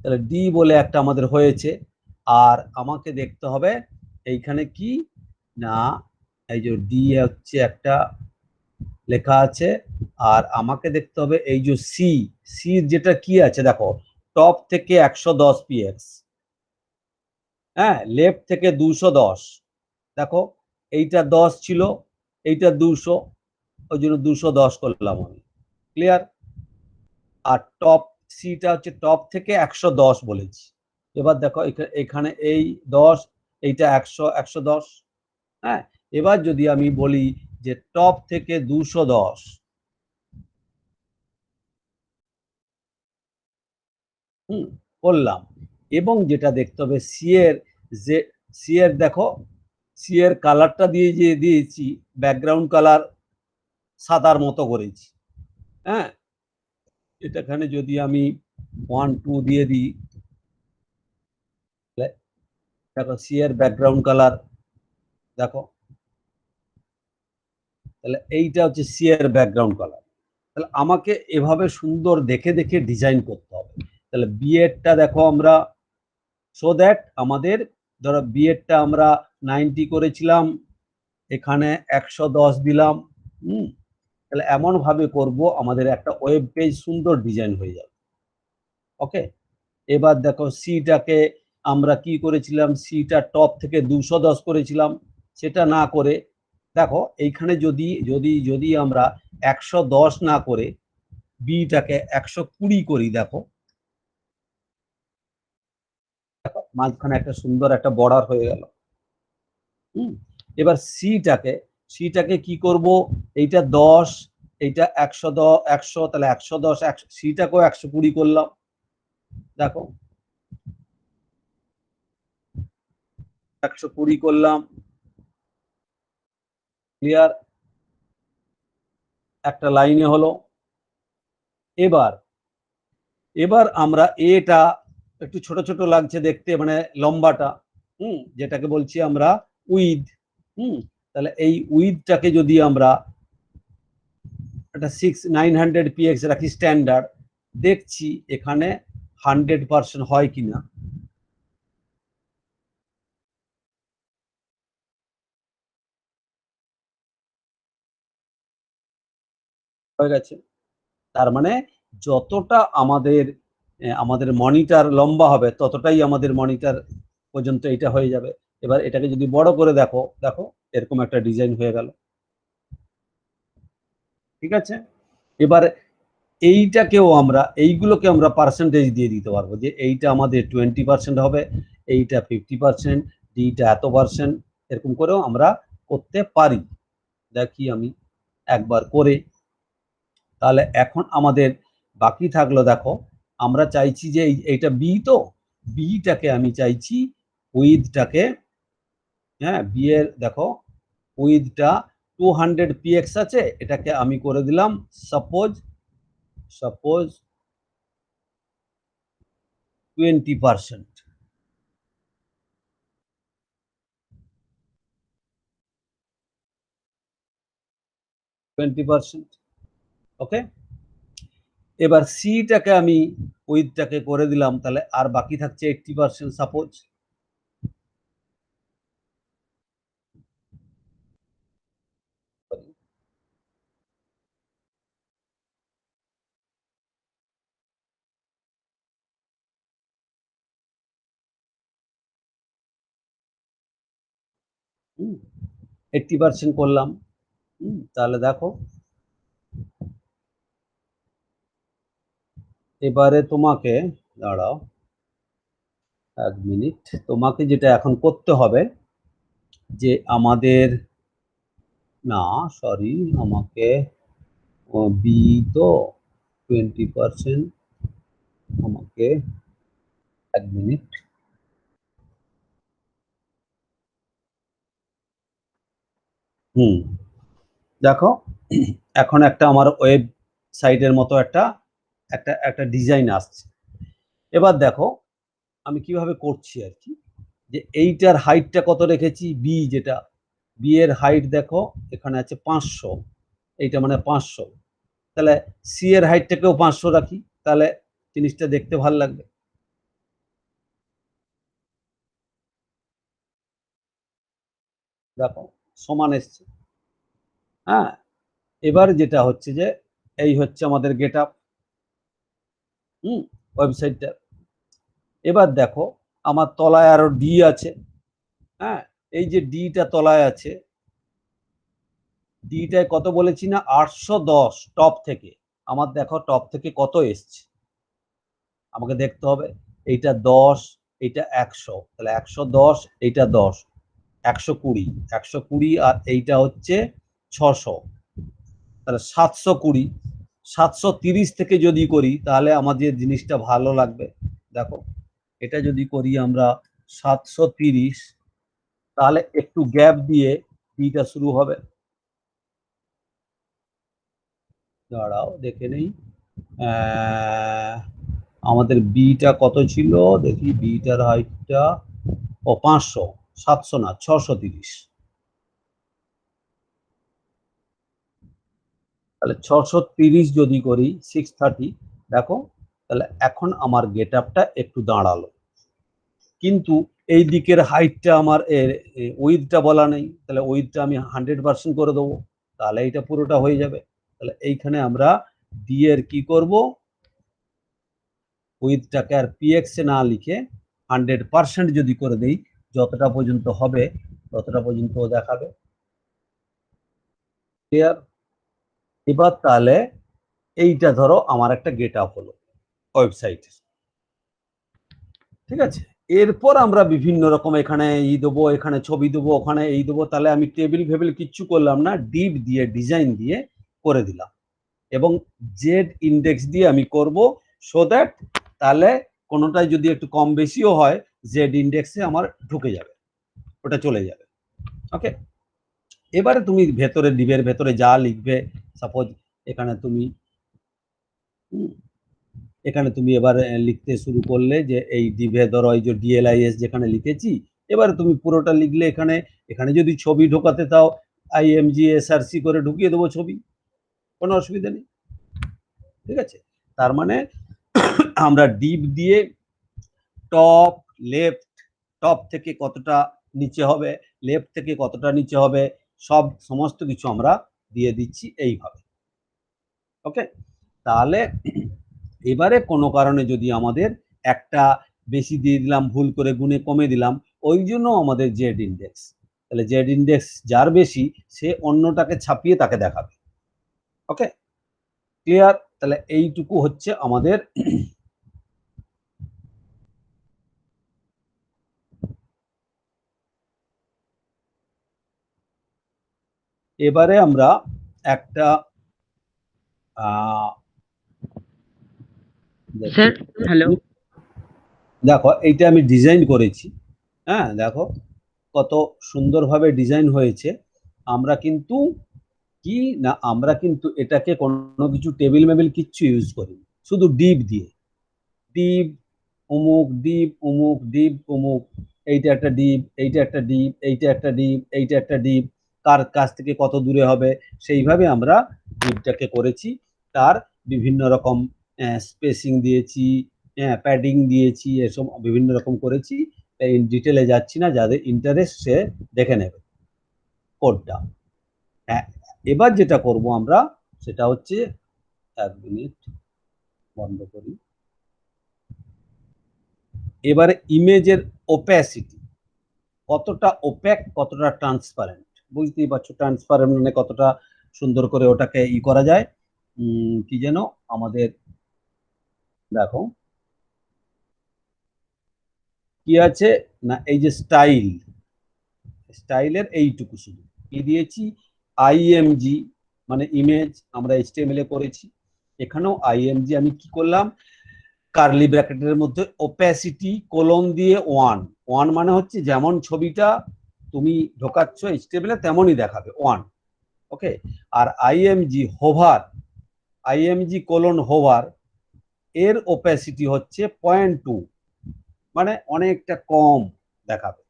তাহলে ডি বলে একটা আমাদের হয়েছে। আর আমাকে দেখতে হবে এইখানে কি না, এই যে ডি হচ্ছে একটা লেখা আছে। আর আমাকে দেখতে হবে এই যে সি, সি যেটা কি আছে দেখো, টপ থেকে 110 পিএক্স, হ্যাঁ, লেফট থেকে 210, দেখো এইটা 10 ছিল, এইটা 200, ওই জন্য 210 করলাম আমি, ক্লিয়ার। আর টপ সিটা হচ্ছে টপ থেকে 110 বলেছি। এবার দেখো এখানে এই 10, এইটা 100, 110, হ্যাঁ। এবার যদি আমি বলি যে টপ থেকে 210, করলাম। এবং যেটা দেখতে হবে সি এর, যে সি এর দেখো, সি এর কালারটা দিয়ে যে দিয়েছি ব্যাকগ্রাউন্ড কালার সাদার মতো করেছি, হ্যাঁ। এটাখানে যদি আমি 1 2 দিয়ে দিই, দেখো সি এর ব্যাকগ্রাউন্ড কালার দেখো, তাহলে এইটা হচ্ছে সি এর ব্যাকগ্রাউন্ড কালার। তাহলে আমাকে এভাবে সুন্দর দেখে দেখে ডিজাইন করতে হবে। তাহলে বিএডটা দেখো আমরা, সো দ্যাট আমাদের ধরো বিএডটা আমরা 90 করেছিলাম, এখানে 110 দিলাম, তাহলে এমন ভাবে করব আমাদের একটা ওয়েব পেজ সুন্দর ডিজাইন হয়ে যাবে। ওকে, এবার দেখো সিটাকে আমরা কি করেছিলাম, সিটা টপ থেকে 210 করেছিলাম, সেটা না করে দেখো এইখানে যদি যদি যদি আমরা 110 না করে বিটাকে 120 করি, দেখো মাঝখানে একটা সুন্দর একটা বর্ডার হয়ে গেল। এবার সিটাকে সিটাকে কি করব, এইটা 10, এইটা 110, 100, তাহলে 110, সিটাকেও 120 করলাম, দেখো 120 করলাম, ক্লিয়ার, একটা লাইনে হলো। এবার এবার আমরা এটা একটু ছোট ছোট লাগছে দেখতে, মানে লম্বাটা, যেটাকে বলছি আমরা উইথ, তাহলে এই উইথটাকে যদি আমরা একটা 900 পিএক্স রাখি স্ট্যান্ডার্ড, দেখছি এখানে 100% হয় কিনা। হয়ে গেছে, তার মানে যতটা আমাদের আমাদের মনিটর লম্বা হবে ততটাই আমাদের মনিটর পর্যন্ত এটা হয়ে যাবে। এবার এটাকে যদি বড় করে দেখো, দেখো এরকম একটা ডিজাইন হয়ে গেল, ঠিক আছে। এবার এইটাকেও আমরা, এইগুলোকে আমরা পার্সেন্টেজ দিয়ে দিতে পারবো যে এইটা আমাদের 20% হবে, এইটা 50%, ডিটা এত পার্সেন্ট, এরকম করেও আমরা করতে পারি। দেখি আমি একবার করে, তাহলে এখন আমাদের বাকি থাকলো দেখো, আমরা চাইছি যে এইটা বি, তো বিটাকে আমি চাইছি উইথটাকে, হ্যাঁ, বি এর দেখো উইথটা 200 পিএক্স আছে, এটাকে আমি করে দিলাম সাপোজ সাপোজ 20%, 20%, ওকে। এবার সিটাকে আমি উইথটাকে করে দিলাম, তাহলে আর বাকি থাকছে 80% সাপোজ। হুম, 80% করলাম, তাহলে দেখো এবারে তোমাকে, দাঁড়াও 1 মিনিট, তোমাকে যেটা এখন করতে হবে যে আমাদের, না সরি, আমাকে বি তো 20%, আমাকে 1 মিনিট, হুম, দেখো এখন একটা আমার ওয়েব সাইটের মতো একটা একটা একটা ডিজাইন আসছে। এবার দেখো আমি কিভাবে করছি আর কি, যে এইটার হাইটটা কত রেখেছি, বি যেটা, বি এর হাইট দেখো এখানে আছে 500, এইটা মানে 500, তাহলে সি এর হাইটটাকেও 500 রাখি, তাহলে জিনিসটা দেখতে ভালো লাগবে। দেখো সমান এসছে। হ্যাঁ, এবার যেটা হচ্ছে যে এই হচ্ছে আমাদের গেট আপ, ওয়েবসাইটটা। এবার দেখো আমার তলায় আরো ডি আছে। হ্যাঁ, এই যে ডিটা তলায় আছে, ডিটায় কত বলেছি না, 810 টপ থেকে। আমার দেখো টপ থেকে কত এসছে, আমাকে দেখতে হবে। এইটা 10, এইটা 100, তাহলে 110, এইটা 10, 120, 120, আর এইটা হচ্ছে 600, তাহলে 720। 730 থেকে যদি করি তাহলে আমাদের জিনিসটা ভালো লাগবে। দেখো এটা যদি করি আমরা 730, তাহলে একটু গ্যাপ দিয়ে বিটা শুরু হবে। দাঁড়াও দেখে নেই, আমাদের বিটা কত ছিল দেখি, বিটার হাইটটা ও 500, 700 না 630, তাহলে 630 যদি করি 630, দেখো তাহলে এখন আমার গেট আপটা একটু দাঁড়ালো, কিন্তু এই দিকের হাইটটা আমার উইথটা বলা নেই, তাহলে উইথটা আমি 100% করে দেবো, তাহলে এটা পুরোটা হয়ে যাবে। তাহলে এইখানে আমরা ডি এর কি করব, উইথটাকে আর পিএক্স এ না লিখে 100% যদি করে দেই, যতটা পর্যন্ত হবে ততটা পর্যন্ত দেখাবে। ক্লিয়ার? এবার তাহলে এইটা ধরো আমার একটা গেট আপ হলো ওয়েবসাইট, ঠিক আছে। এরপর আমরা বিভিন্ন রকম এখানে ই দেবো, এখানে ছবি দেবো, ওখানে এই দেবো, তাহলে আমি টেবিল ফেবিল কিচ্ছু করলাম না, ডিপ দিয়ে ডিজাইন দিয়ে করে দিলাম, এবং জেড ইন্ডেক্স দিয়ে আমি করব, সো দ্যাট তাহলে কোনোটাই যদি একটু কম বেশিও হয় জেড ইন্ডেক্সে আমার ঢুকে যাবে, ওটা চলে যাবে। ওকে, এবারে তুমি ভেতরে ডিবের ভেতরে যা লিখবে, সাপোজ এখানে তুমি এখানে তুমি এবার লিখতে শুরু করলে যে এই ডিভে ধরো এই যে ডিএলআইএস যেখানে লিখেছি, এবারে তুমি পুরোটা লিখলে এখানে, এখানে যদি ছবি ঢোকাতে তাও আইএমজি এসআরসি করে ঢুকিয়ে দেবো ছবি, কোনো অসুবিধা নেই। ঠিক আছে, তার মানে আমরা ডিপ দিয়ে টপ লেফট, টপ থেকে কতটা নিচে হবে, লেফট থেকে কতটা নিচে হবে, সব সমস্ত কিছু আমরা দিয়ে দিচ্ছি এইভাবে। ওকে, তাহলে এবারে কোনো কারণে যদি আমাদের একটা বেশি দিয়ে দিলাম, ভুল করে গুণে কমে দিলাম, ওই জন্য আমাদের জেড ইন্ডেক্স, তাহলে জেড ইন্ডেক্স যার বেশি সে অন্যটাকে ছাপিয়ে তাকে দেখাবে। ওকে, ক্লিয়ার? তাহলে এইটুকু হচ্ছে আমাদের। এবারে আমরা একটা স্যার হ্যালো, দেখো এইটা আমি ডিজাইন করেছি। হ্যাঁ, দেখো কত সুন্দরভাবে ডিজাইন হয়েছে। আমরা কিন্তু কি না, আমরা কিন্তু এটাকে কোনো কিছু টেবিল মেবিল কিচ্ছু ইউজ করি, শুধু ডিপ দিয়ে, ডিপ অমুক, ডিপ অমুক, ডিপ অমুক, এইটা একটা ডিপ, এইটা একটা ডিপ, এইটা একটা ডিপ, এইটা একটা ডিপ, কার কাছ থেকে কত দূরে হবে সেইভাবে আমরা ডিপটাকে করেছি। তার বিভিন্ন রকম স্পেসিং দিয়েছি, প্যাডিং দিয়েছি, এসব বিভিন্ন রকম করেছি। তাই ডিটেলে যাচ্ছি না, যাদের ইন্টারেস্ট সে দেখে নেবে কোডটা। হ্যাঁ, এবার যেটা করব আমরা সেটা হচ্ছে, 1 মিনিট বন্ধ করি। এবারে ইমেজের ওপ্যাসিটি, কতটা ওপ্যাক কতটা ট্রান্সপারেন্ট, বুঝতেই পারছো ট্রান্সপারেন্ট মানে কতটা সুন্দর করে ওটাকে ই করা যায়। কি যেন আমাদের, দেখো কি আছে না, এই যে স্টাইল, স্টাইলের এইটুকু শুধু কি দিয়েছি, আইএমজি মানে ইমেজ, আমরা এইচটিএমএল এ করেছি, এখানেও আইএমজি আমি কি করলাম, কার্লি ব্র্যাকেটের মধ্যে ওপ্যাসিটি কোলন দিয়ে 1, 1 মানে হচ্ছে যেমন ছবিটা তুমি ঢোকাচ্ছ এইচটিএমএল তেমনই দেখাবে 1। ওকে, আর IMG hover, IMG colon hover এর ওপেসিটি হচ্ছে 0.2, মানে অনেকটা কম দেখাবে।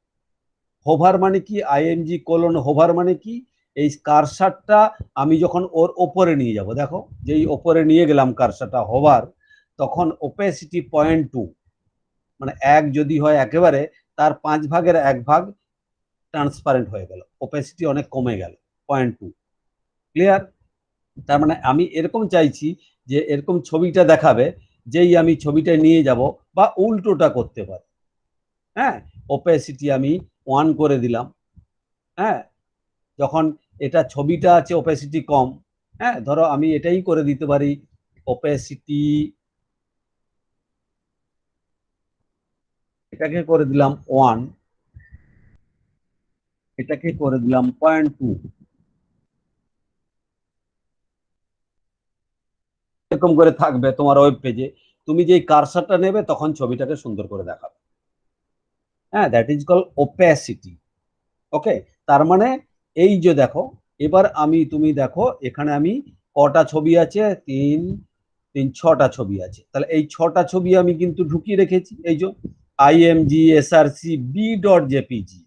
হোভার মানে কি, আইএমজি কোলন হোভার মানে কি, এই কারসারটা আমি যখন ওর ওপরে নিয়ে যাব, দেখো যেই ওপরে নিয়ে গেলাম কারসারটা হোভার, তখন ওপেসিটি 0.2, মানে 1 যদি হয় একেবারে, তার 1/5 ট্রান্সপারেন্ট হয়ে গেল, ওপেসিটি অনেক কমে গেল, 0.2। ক্লিয়ার? তার মানে আমি এরকম চাইছি যে এরকম ছবিটা দেখাবে, যেই আমি ছবিটা নিয়ে যাব, বা উল্টোটা করতে পারি। হ্যাঁ, ওপেসিটি আমি 1 করে দিলাম। হ্যাঁ, যখন এটা ছবিটা আছে ওপেসিটি কম, হ্যাঁ ধরো আমি এটাই করে দিতে পারি, ওপেসিটি এটাকে করে দিলাম 1, এটাকে করে দিলাম 0.2। এরকম করে থাকবে তোমার ওয়েব পেজে, তুমি যেই কারসারটা নেবে তখন ছবিটাকে সুন্দর করে দেখাবে। হ্যাঁ, দ্যাট ইজ কল ওপেসিটি। ওকে, তার মানে এই যে দেখো, এবার আমি, তুমি দেখো এখানে আমি কটা ছবি আছে, 6টা ছবি আছে। তাহলে এই 6টা ছবি আমি কিন্তু ঢুকিয়ে রেখেছি, এই যে IMG SRC B dot JPG,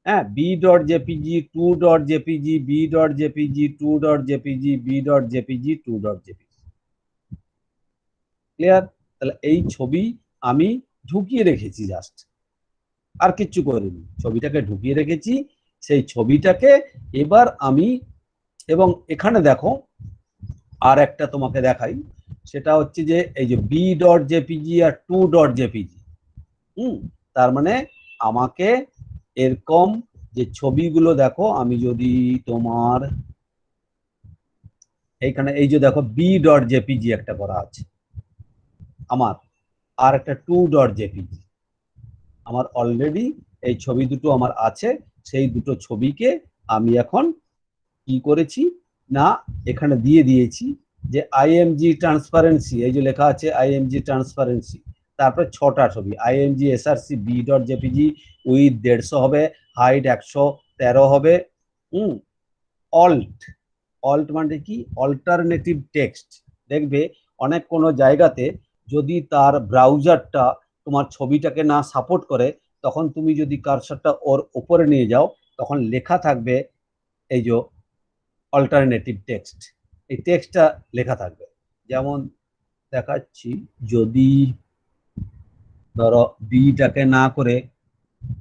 হ্যাঁ B dot JPG, 2.jpg, B dot JPG, 2.jpg, B dot JPG, 2.jpg। Clear? তাহলে এই ছবি আমি ঢুকিয়ে রেখেছি জাস্ট, আর কিচ্ছু করিনি, ছবিটাকে ঢুকিয়ে রেখেছি। সেই ছবিটাকে এবার আমি, এবং এখানে দেখো আর একটা তোমাকে দেখাই, সেটা হচ্ছে যে এই যে বি ডট জেপিজি আর 2.jpg, তার মানে আমাকে এরকম যে ছবিগুলো দেখো, আমি যদি তোমার এইখানে এই যে দেখো বি ডট জেপিজি একটা করা আছে আমার, আর একটা 2.jpg, আমার অলরেডি এই ছবি দুটো আমার আছে। সেই দুটো ছবিকে আমি এখন কি করেছি না, এখানে দিয়ে দিয়েছি যে আইএমজি ট্রান্সপারেন্সি, এই যে লেখা আছে আইএমজি ট্রান্সপারেন্সি, তারপরে 6টা ছবি IMG SRC B dot JPG with 150 হবে, হাইট 113 হবে। অল্ট, অল্ট মানে কি, অল্টারনেটিভ টেক্সট। দেখবে অনেক কোনো জায়গাতে যদি তার ব্রাউজারটা তোমার ছবিটাকে না সাপোর্ট করে, তখন তুমি যদি কারসারটা ওর উপরে নিয়ে যাও, তখন লেখা থাকবে এই যে অল্টারনেটিভ টেক্সট, এই টেক্সটটা লেখা থাকবে। যেমন দেখাচ্ছি, যদি ধরো বিটাকে না করে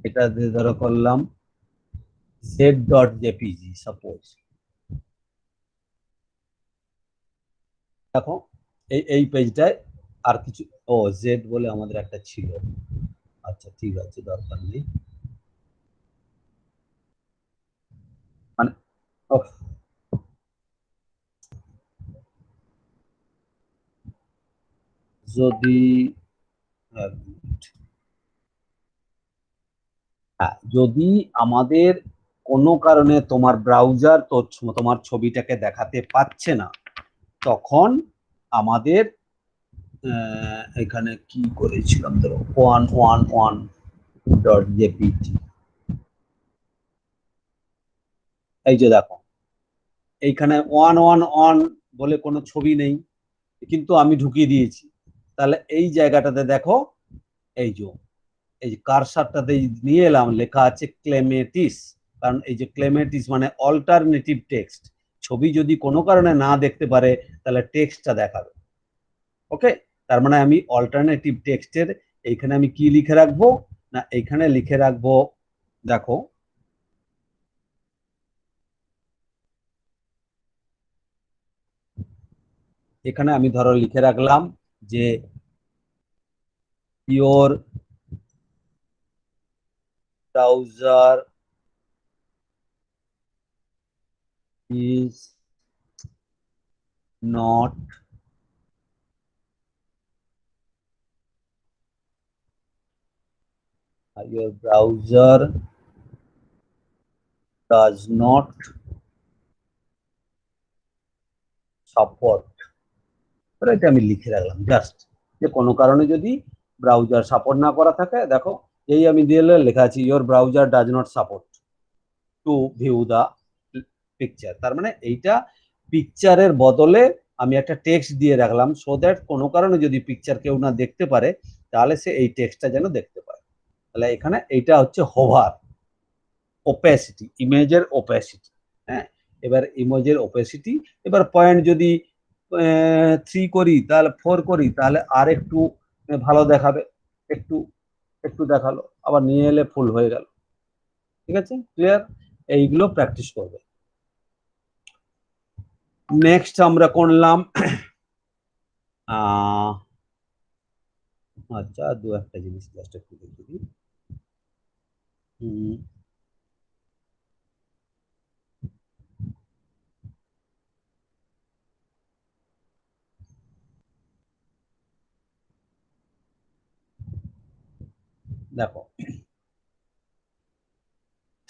এটা ধরো করলাম z.jpg, সাপোজ দেখো এই পেজটায় আর কিছু, ও জেড বলে আমাদের একটা ছিল, আচ্ছা ঠিক আছে দরকার নেই, মানে যদি হ্যাঁ, যদি আমাদের কোনো কারণে তোমার ব্রাউজার তো তোমার ছবিটাকে দেখাতে পাচ্ছে না, তখন আমাদের এখানে কি করেছিলাম, ধরো 111.jpg, এই যে দেখো এইখানে 111 বলে কোনো ছবি নেই, কিন্তু আমি ঢুকিয়ে দিয়েছি। তাহলে এই জায়গাটাতে দেখো, এই যে এই কারসারটাতে নিয়ে এলাম, লেখা আছে ক্লেমেটিস, কারণ এই যে ক্লেমেটিস মানে অল্টারনেটিভ টেক্সট, ছবি যদি কোনো কারণে না দেখতে পারে তাহলে টেক্সটটা দেখাবে। ওকে, তার মানে আমি অল্টারনেটিভ টেক্সটের এইখানে আমি কি লিখে রাখবো না, এইখানে লিখে রাখবো, দেখো এখানে আমি ধরো লিখে রাখলাম যে your browser is not your browser does not support, এটা আমি লিখে রাখলাম জাস্ট, যে কোনো কারণে যদি ব্রাউজার সাপোর্ট না করা থাকে, দেখো এই আমি দিলে লেখা আছে your browser does not support to view the picture, তার মানে এইটা পিকচারের বদলে আমি একটা টেক্সট দিয়ে রাখলাম, সো দ্যাট কোনো কারণে যদি পিকচার কেউ না দেখতে পারে তাহলে সে এই টেক্সটটা যেন দেখতে পায়। তাহলে এখানে এইটা হচ্ছে হোভার ওপেসিটি, ইমেজের ওপেসিটি। হ্যাঁ, এবার ইমেজের ওপেসিটি, এবার পয়েন্ট যদি 3 করি তাহলে 4 করি তাহলে আর একটু ভালো দেখাবে, একটু একটু দেখালো, আবার নিয়ে এলে ফুল হয়ে গেল। ঠিক আছে, ক্লিয়ার? এইগুলো প্র্যাকটিস করবে। নেক্সট আমরা করলাম আচ্ছা দু একটা জিনিস জাস্ট একটু দেখে দিই। দেখো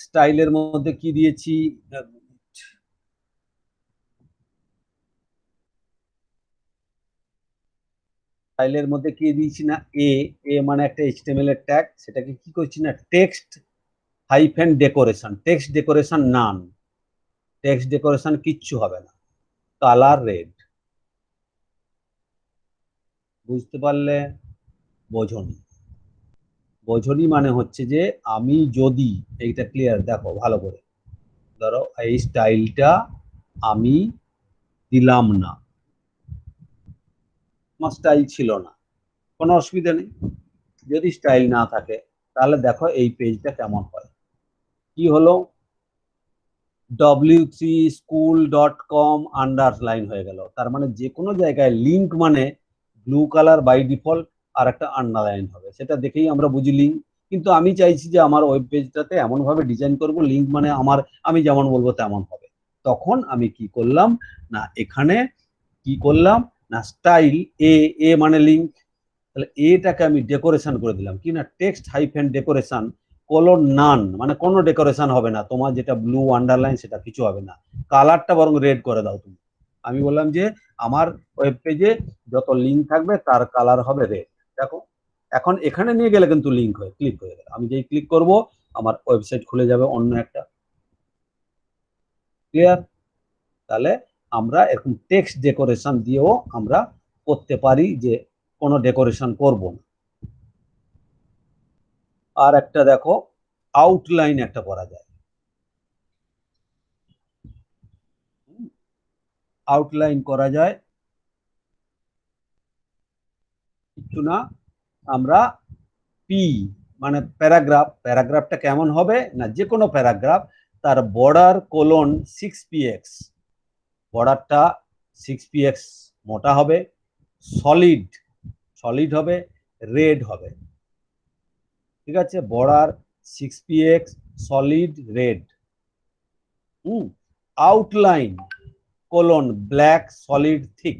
স্টাইলের মধ্যে কি দিয়েছি, স্টাইলের মধ্যে কি দিয়েছি না, এ এ মানে একটা এইচটিএমএল এর ট্যাগ, সেটাকে কি করছি না text hyphen decoration, text decoration নান, টেক্সট ডেকোরেশন কিচ্ছু হবে না, কালার রেড। বুঝতে পারলে? বোঝনি, বোঝনি মানে হচ্ছে যে আমি যদি এইটা ক্লিয়ার দেখো ভালো করে, ধরো এই স্টাইলটা আমি দিলাম না, আমার স্টাইল ছিল না, কোনো অসুবিধা নেই। যদি স্টাইল না থাকে তাহলে দেখো এই পেজটা কেমন হয়। কি হলো, w3school.com আন্ডারলাইন হয়ে গেল, তার মানে যে কোনো জায়গায় লিঙ্ক মানে ব্লু কালার বাই ডিফল্ট আর একটা আন্ডারলাইন হবে, সেটা দেখেই আমরা বুঝি লিঙ্ক। কিন্তু আমি চাইছি যে আমার ওয়েব পেজটাতে এমন ভাবে ডিজাইন করব লিঙ্ক মানে আমার, আমি যেমন বলবো তেমন হবে। তখন আমি কি করলাম না, এখানে কি করলাম না স্টাইল এ, এ মানে লিঙ্ক, তাহলে এটাকে আমি ডেকোরেশন করে দিলাম কি না টেক্সট হাইফেন ডেকোরেশন কোলন নান, মানে কোনো ডেকোরেশন হবে না, তোমার যেটা ব্লু আন্ডারলাইন সেটা কিছু হবে না, কালারটা বরং রেড করে দাও তুমি। আমি বললাম যে আমার ওয়েব পেজে যত লিঙ্ক থাকবে তার কালার হবে রেড। দেখো এখন এখানে নিয়ে গেলে কিন্তু লিঙ্ক হয়ে ক্লিক হয়ে গেল, আমি যেই ক্লিক করব আমার ওয়েবসাইট খুলে যাবে অন্য একটা। ক্লিয়ার? তাহলে আমরা এরকম টেক্সট ডেকোরেশন দিয়েও আমরা করতে পারি যে কোনো ডেকোরেশন করব না। আর একটা দেখো আউটলাইন একটা করা যায়, আউটলাইন করা যায় কিছু না, আমরা পি মানে প্যারাগ্রাফ, প্যারাগ্রাফটা কেমন হবে না যে কোনো প্যারাগ্রাফ তার বর্ডার কোলন 6px, বর্ডারটা 6px মোটা হবে, সলিড সলিড হবে, রেড হবে। ঠিক আছে, border 6px solid red. Outline colon black solid thick.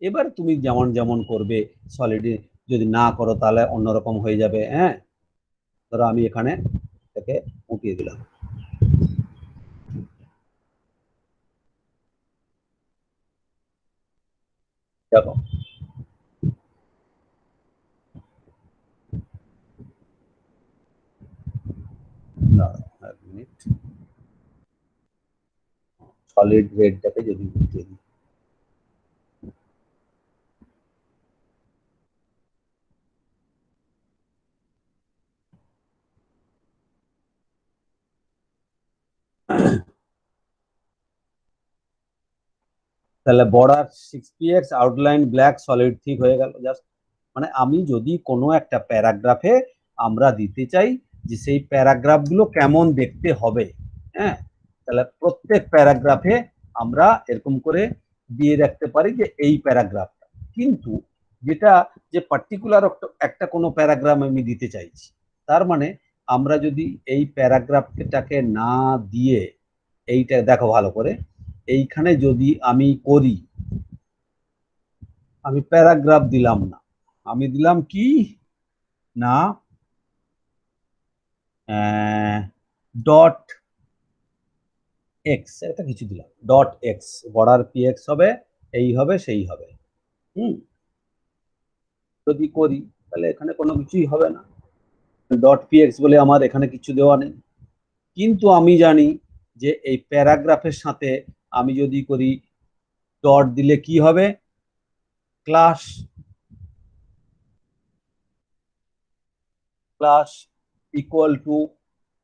এবার তুমি যেমন যেমন করবে, সলিড যদি না করো তাহলে অন্যরকম হয়ে যাবে। হ্যাঁ, ধরো আমি এখানে এটাকে উঠিয়ে দিলাম, দেখো এক মিনিট, সলিড রেডটাকে যদি উঠিয়ে দিই, তাহলে border 6px outline black solid thick হয়ে গেল। জাস্ট মানে আমি যদি কোনো একটা প্যারাগ্রাফে আমরা দিতে চাই যে সেই প্যারাগ্রাফ গুলো কেমন দেখতে হবে, হ্যাঁ, তাহলে প্রত্যেক প্যারাগ্রাফে আমরা এরকম করে দিয়ে রাখতে পারি যে এই প্যারাগ্রাফটা, কিন্তু যেটা যে পার্টিকুলার একটা কোনো প্যারাগ্রাফ আমি দিতে চাইছি, তার মানে আমরা যদি এই প্যারাগ্রাফটাকে না দিয়ে এইটা দেখো ভালো করে, এইখানে যদি আমি করি, আমি প্যারাগ্রাফ দিলাম না, আমি দিলাম কি না ডট এক্স, এটা কিছু দিলাম dot x, border P x হবে, এই হবে সেই হবে। হুম, যদি করি তাহলে এখানে কোনো কিছুই হবে না, ডট পিএক্স বলে আমার এখানে কিছু দেওয়া নেই। কিন্তু আমি জানি যে এই প্যারাগ্রাফের সাথে আমি যদি করি ডট দিলে কি হবে, ক্লাস ক্লাস ইকুয়াল টু,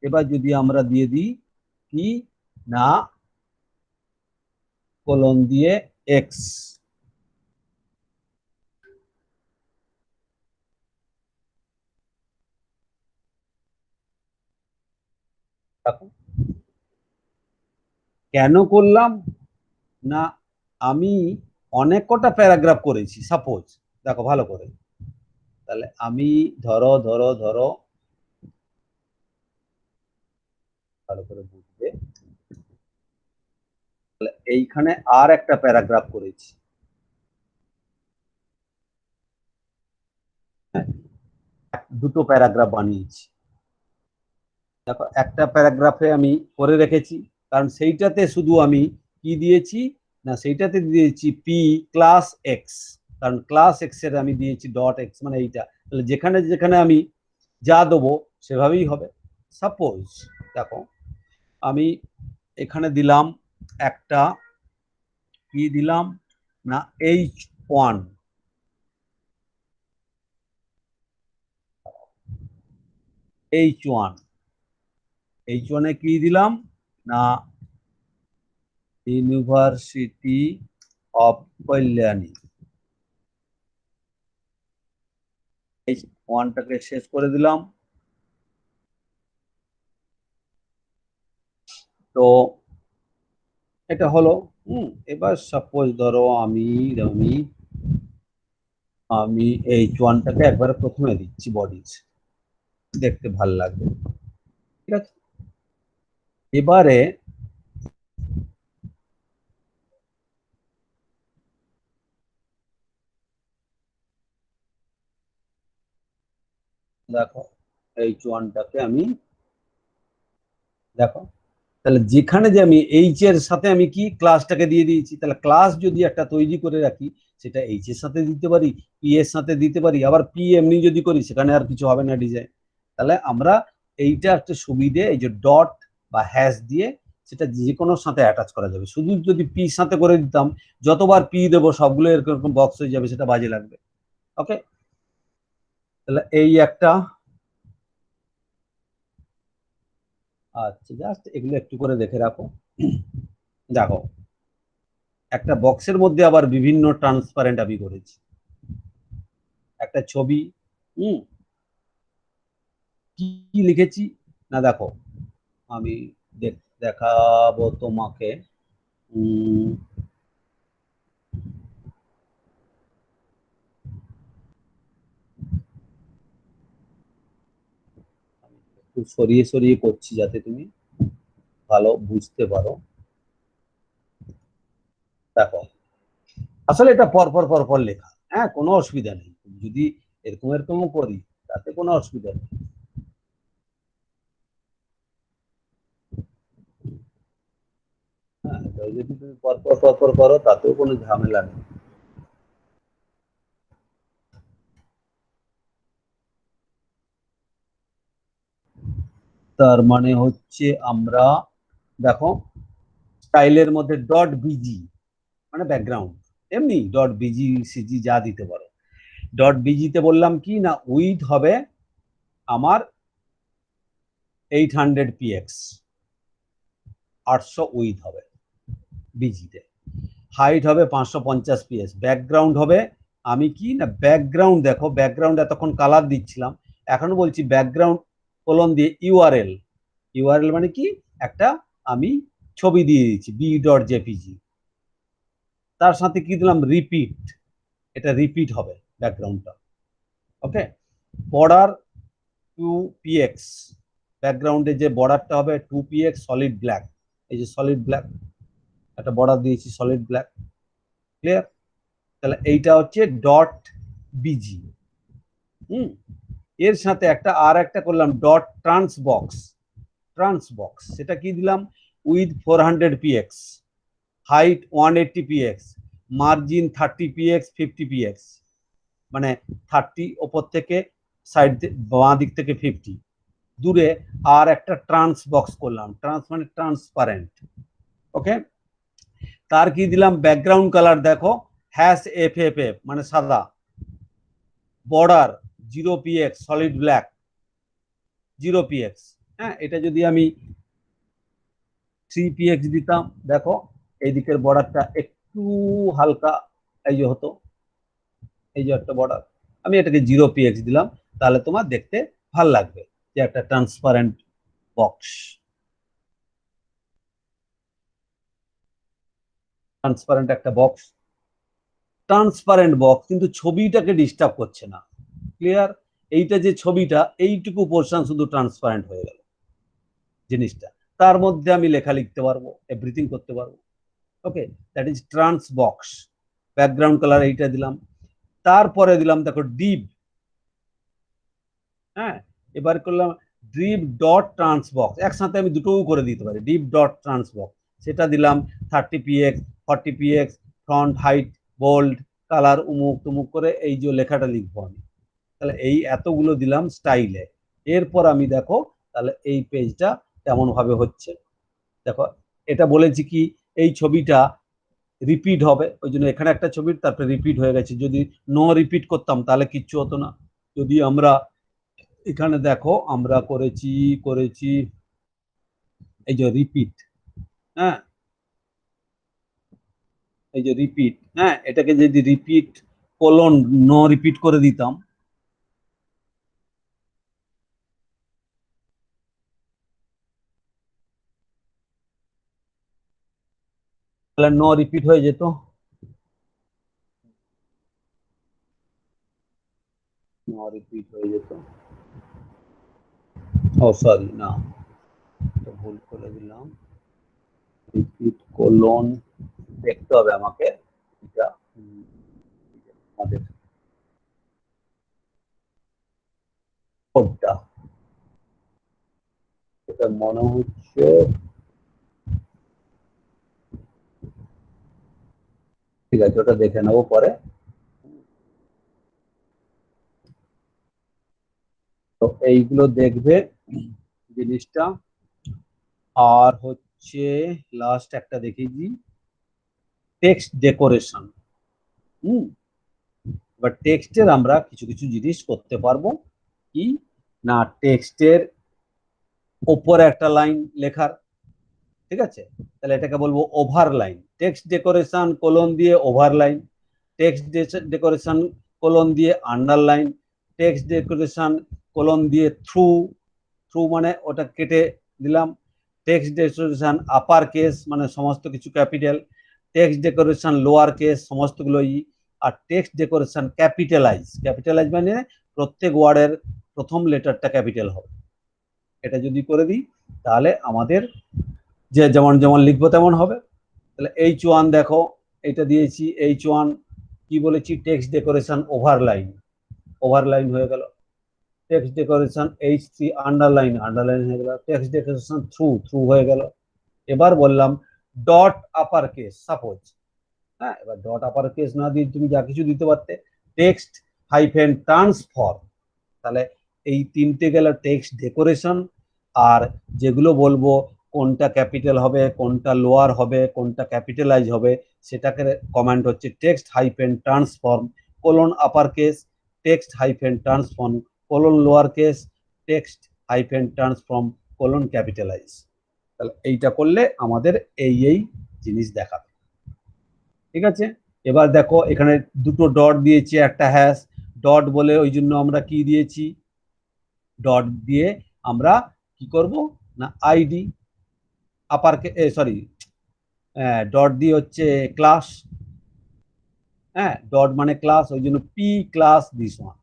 এবার যদি আমরা দিয়ে দিই কি না কোলন দিয়ে এক্স, কেন করলাম না, আমি অনেক কটা প্যারাগ্রাফ করেছি সাপোজ, দেখো ভালো করে, তাহলে আমি ধরো ধরো ধরো ভালো করে বুঝবে, তাহলে এইখানে আর একটা প্যারাগ্রাফ করেছি, দুটো প্যারাগ্রাফ বানিয়েছি। দেখো একটা প্যারাগ্রাফে আমি করে রেখেছি, কারণ সেইটাতে শুধু আমি কি দিয়েছি না, সেইটাতে দিয়েছি পি ক্লাস এক্স, কারণ ক্লাস এক্স এর আমি দিয়েছি ডট এক্স, মানে এইটা, তাহলে যেখানে যেখানে আমি যা দেবো সেভাবেই হবে। সাপোজ দেখো আমি এখানে দিলাম একটা কি দিলাম না H1, H1 H1 এ কি দিলাম না ইউনিভার্সিটি অফ কল্যাণী, H1টাকে শেষ করে দিলাম। তো এটা হলো, এবার সাপোজ ধরো আমি আমি আমি H1টাকে একবারে প্রথমে দিচ্ছি বডিজ, দেখতে ভাল লাগবে, ঠিক আছে। এবারে দেখো H1টাকে আমি দেখো, তাহলে যেখানে যে আমি এইচ এর সাথে আমি কি ক্লাসটাকে দিয়ে দিয়েছি, তাহলে ক্লাস যদি একটা তৈরি করে রাখি সেটা এইচ এর সাথে দিতে পারি, পি এর সাথে দিতে পারি, আবার পি এমনি যদি করি সেখানে আর কিছু হবে না ডিজাইন। তাহলে আমরা এইটা একটা সুবিধে, এই যে ডট বা হ্যাশ দিয়ে সেটা যে কোনো সাথে অ্যাটাচ করা যাবে। শুধু যদি পি সাথে করে দিতাম, যতবার পি দেবো সবগুলো এরকম বক্স হয়ে যাবে, সেটা বাজে লাগবে। ওকে, তাহলে এই একটা, আচ্ছা জাস্ট এগুলো একটু করে দেখে রাখো। দেখো একটা বক্সের মধ্যে আবার বিভিন্ন ট্রান্সপারেন্ট আমি করেছি, একটা ছবি, হুম কি লিখেছি না দেখো, আমি দেখাবো তোমাকে, একটু সরিয়ে সরিয়ে করছি যাতে তুমি ভালো বুঝতে পারো। দেখো আসলে এটা পরপর পরপর লেখা, হ্যাঁ কোনো অসুবিধা নেই, যদি এরকম এরকমও করি তাতে কোনো অসুবিধা নেই। হ্যাঁ, যদি তুমি পরপর পরপর করো তাতেও কোনো ঝামেলা নেই। তার মানে হচ্ছে আমরা দেখো স্টাইলের মধ্যে ডট বিজি মানে ব্যাকগ্রাউন্ড, এমনি ডট বিজি সিজি যা দিতে পারো। ডট বিজিতে বললাম কি না উইথ হবে আমার 800 px, 800 উইথ হবে বিজিতে, হাইট হবে 550 px, ব্যাকগ্রাউন্ড হবে আমি কি না ব্যাকগ্রাউন্ড, দেখো ব্যাকগ্রাউন্ড এতক্ষণ কালার দিচ্ছিলাম, এখন বলছি ব্যাকগ্রাউন্ড কোলন দিয়ে ইউআরএল, ইউআরএল মানে কি একটা আমি ছবি দিয়ে দিচ্ছি b.jpg, তার সাথে কি দিলাম রিপিট, এটা রিপিট হবে ব্যাকগ্রাউন্ডটা। ওকে, বর্ডার 2px, ব্যাকগ্রাউন্ডে যে বর্ডারটা হবে 2px সলিড ব্ল্যাক, এই যে সলিড ব্ল্যাক একটা বর্ডার দিয়েছি সলিড ব্ল্যাক, ক্লিয়ার। তাহলে এইটা হচ্ছে ডট বিজি। এর সাথে একটা আর একটা করলাম ডট ট্রান্সবক্স, ট্রান্সবক্স সেটা কি দিলাম with 400 px, height 180 px, margin 30 px 50 px, মানে 30 ওপর থেকে সাইড বাঁ দিক থেকে 50 দূরে আর একটা ট্রান্স বক্স করলাম, ট্রান্স মানে ট্রান্সপারেন্ট। ওকে, তার কি দিলাম ব্যাকগ্রাউন্ড কালার দেখো #FFF মানে সাদা, border 0px solid black 0px। হ্যাঁ, এটা যদি আমি 3px দিতাম দেখো এই দিকের বর্ডারটা একটু হালকা এই যে হতো, এই যে একটা বর্ডার, আমি এটাকে 0px দিলাম, তাহলে তোমার দেখতে ভাল লাগবে যে একটা ট্রান্সপারেন্ট বক্স, ট্রান্সপারেন্ট একটা বক্স, ট্রান্সপারেন্ট বক্স কিন্তু ছবিটাকে ডিস্টার্ব করছে না। ক্লিয়ার? এইটা যে ছবিটা এইটুকু পোর্শন শুধু ট্রান্সপারেন্ট হয়ে গেল জিনিসটা, তার মধ্যে আমি লেখা লিখতে পারবো, এভরিথিং করতে পারবো। Okay, that is trans box. Background colour এইটা দিলাম, তারপরে দিলাম দেখো ডিপ। হ্যাঁ, এবার করলাম ডিপ ডট ট্রান্স বক্স, একসাথে আমি দুটোও করে দিতে পারি, ডিপ ডট ট্রান্স বক্স, সেটা দিলাম 30px 40px front height bold colour উমুক তুমুক করে এই যে লেখাটা লিখবো আমি, তাহলে এই এতগুলো দিলাম স্টাইলে। এরপর আমি দেখো তাহলে এই পেজটা কেমন ভাবে হচ্ছে দেখো। এটা বলেছি কি এই ছবিটা রিপিট হবে, ওই জন্য এখানে একটা ছবি তারপরে রিপিট হয়ে গেছে, যদি নো রিপিট করতাম তাহলে কিচ্ছু হতো না। যদি আমরা এখানে দেখো আমরা করেছি করেছি এই যে রিপিট, হ্যাঁ এই যে রিপিট, হ্যাঁ এটাকে যদি রিপিট কোলন নো রিপিট করে দিতাম, তাহলে নো রিপিট হয়ে যেত। নো রিপিট হয়ে যেত, ও সরি না, ভুল করে দিলাম, রিপিট কোলন দেখতে হবে আমাকে, এটা আমাদের কোডটা, এটা মনে হচ্ছে ঠিক আছে, ওটা দেখে নেবো পরে। তো এইগুলো দেখবে জিনিসটা। আর হচ্ছে লাস্ট একটা দেখেছি টেক্সট ডেকোরেশন। এবার টেক্সটের আমরা কিছু কিছু জিনিস করতে পারবো কি না, টেক্সটের ওপরে একটা লাইন লেখার, ঠিক আছে, তাহলে এটাকে বলবো over line, text decoration colon দিয়ে over line, text decoration colon দিয়ে আন্ডারলাইন, টেক্সট ডেকোরেশন কোলন দিয়ে থ্রু, থ্রু মানে ওটা কেটে দিলাম, টেক্সট ডেকোরেশন আপার কেস মানে সমস্ত কিছু capital, text decoration lower case সমস্তগুলো ই, আর টেক্সট ডেকোরেশন ক্যাপিটালাইজ, ক্যাপিটালাইজ মানে প্রত্যেক ওয়ার্ডের প্রথম লেটারটা ক্যাপিটাল হবে। এটা যদি করে দিই তাহলে আমাদের যে যেমন যেমন লিখবো তেমন হবে। তাহলে H1 দেখো এটা দিয়েছি, H1 কি বলেছি টেক্সট ডেকোরেশন ওভারলাইন, ওভারলাইন হয়ে গেল, text decoration H3 underline, underline হয়ে গেল, টেক্সট ডেকোরেশন থ্রু, থ্রু হয়ে গেল। এবার বললাম ডট আপার কেস সাপোজ, হ্যাঁ এবার ডট আপার কেস না দিয়ে তুমি যা কিছু দিতে পারতে, টেক্সট হাইফেন ট্রান্সফর্ম, তাহলে এই তিনটে গেল টেক্সট ডেকোরেশন। আর যেগুলো বলবো কোনটা ক্যাপিটাল হবে কোনটা লোয়ার হবে কোনটা ক্যাপিটালাইজ হবে সেটাকে কমান্ড হচ্ছে text hyphen transform colon upper case, text hyphen transform colon lower case, text hyphen transform colon capitalise. তাহলে এইটা করলে আমাদের এই এই জিনিস দেখাবে, ঠিক আছে। এবার দেখো এখানে দুটো ডট দিয়েছি একটা হ্যাশ, ডট বলে ওই জন্য আমরা কি দিয়েছি, ডট দিয়ে আমরা কি করব না আইডি আপার সরি ডট দিয়ে হচ্ছে ক্লাস, হ্যাঁ ডট মানে ক্লাস, ওই জন্য P class this one,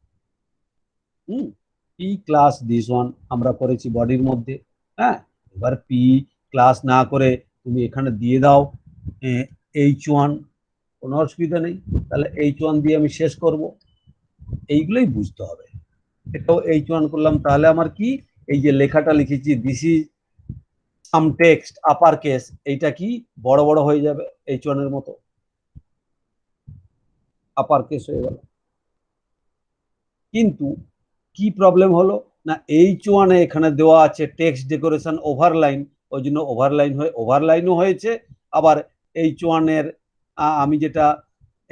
P class this one আমরা করেছি বডির মধ্যে। হ্যাঁ, এবার পি ক্লাস না করে তুমি এখানে দিয়ে দাও H1, কোনো অসুবিধা নেই, তাহলে H1 দিয়ে আমি শেষ করব। এইগুলোই বুঝতে হবে, এটাও H1 করলাম, তাহলে আমার কি এই যে লেখাটা লিখেছি this is some text upper case, এইটা কি বড় বড় হয়ে যাবে H1 এর মতো, আপার কেস হয়ে গেল। কিন্তু কি প্রবলেম হলো না H1 এ এখানে দেওয়া আছে টেক্সট ডেকোরেশন ওভারলাইন, ওই জন্য ওভারলাইনও হয়েছে। আবার H1 এর আমি যেটা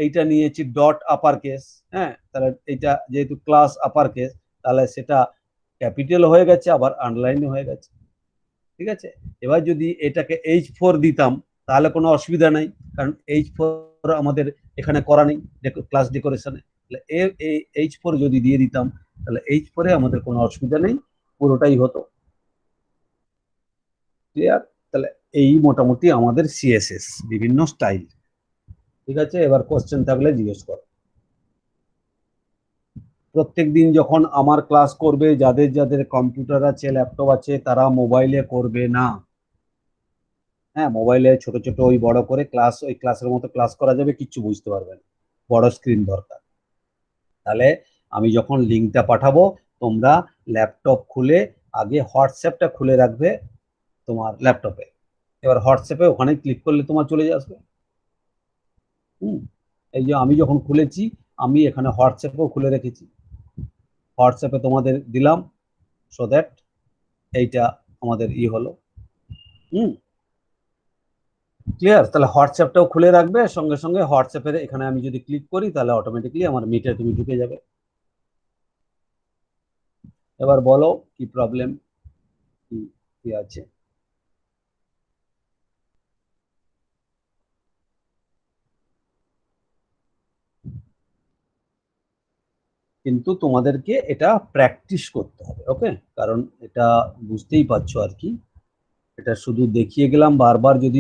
এইটা নিয়েছি ডট আপার কেস, হ্যাঁ, তাহলে এইটা যেহেতু ক্লাস আপার কেস তাহলে সেটা ক্যাপিটাল হয়ে গেছে, আবার আন্ডারলাইন হয়ে গেছে। ঠিক আছে, এবার যদি এটাকে H4 দিতাম তাহলে কোনো অসুবিধা নাই, কারণ H4 আমাদের এখানে করা নেই ক্লাস ডেকোরেশনে। H4 যদি দিয়ে দিতাম তাহলে H4 এ আমাদের কোনো অসুবিধা নেই, পুরোটাই হতো। ক্লিয়ার? তাহলে এই মোটামুটি আমাদের সিএসএস বিভিন্ন স্টাইল। ঠিক আছে, এবার কোশ্চেন থাকলে জিজ্ঞেস করো। প্রত্যেক দিন যখন আমার ক্লাস করবে, যাদের যাদের কম্পিউটার আছে, ল্যাপটপ আছে, তারা মোবাইলে করবে না। হ্যাঁ, মোবাইলে ছোট ছোট ওই বড় করে ক্লাস, ওই ক্লাসের মতো ক্লাস করা যাবে, কিচ্ছু বুঝতে পারবে না, বড় স্ক্রিন দরকার। তাহলে আমি যখন লিঙ্কটা পাঠাবো, তোমরা ল্যাপটপ খুলে আগে হোয়াটসঅ্যাপটা খুলে রাখবে তোমার ল্যাপটপে। এবার হোয়াটসঅ্যাপে ওখানে ক্লিক করলে তোমার চলে আসবে। এই যে আমি যখন খুলেছি, আমি এখানে হোয়াটসঅ্যাপেও খুলে রেখেছি, হোয়াটসঅ্যাপে তোমাদের দিলাম, সো দ্যাট এইটা আমাদের হলো। ক্লিয়ার? তাহলে হোয়াটসঅ্যাপটাও খুলে রাখবে, সঙ্গে সঙ্গে হোয়াটসঅ্যাপের এখানে আমি যদি ক্লিক করি তাহলে অটোমেটিকলি আমার মিটে তুমি ঢুকে যাবে। এবার বলো কি প্রবলেম, কি আছে। কিন্তু তোমাদেরকে এটা প্র্যাকটিস করতে হবে, ওকে? কারণ এটা বুঝতেই পারছো আর কি, এটা শুধু দেখিয়ে গেলাম, বারবার যদি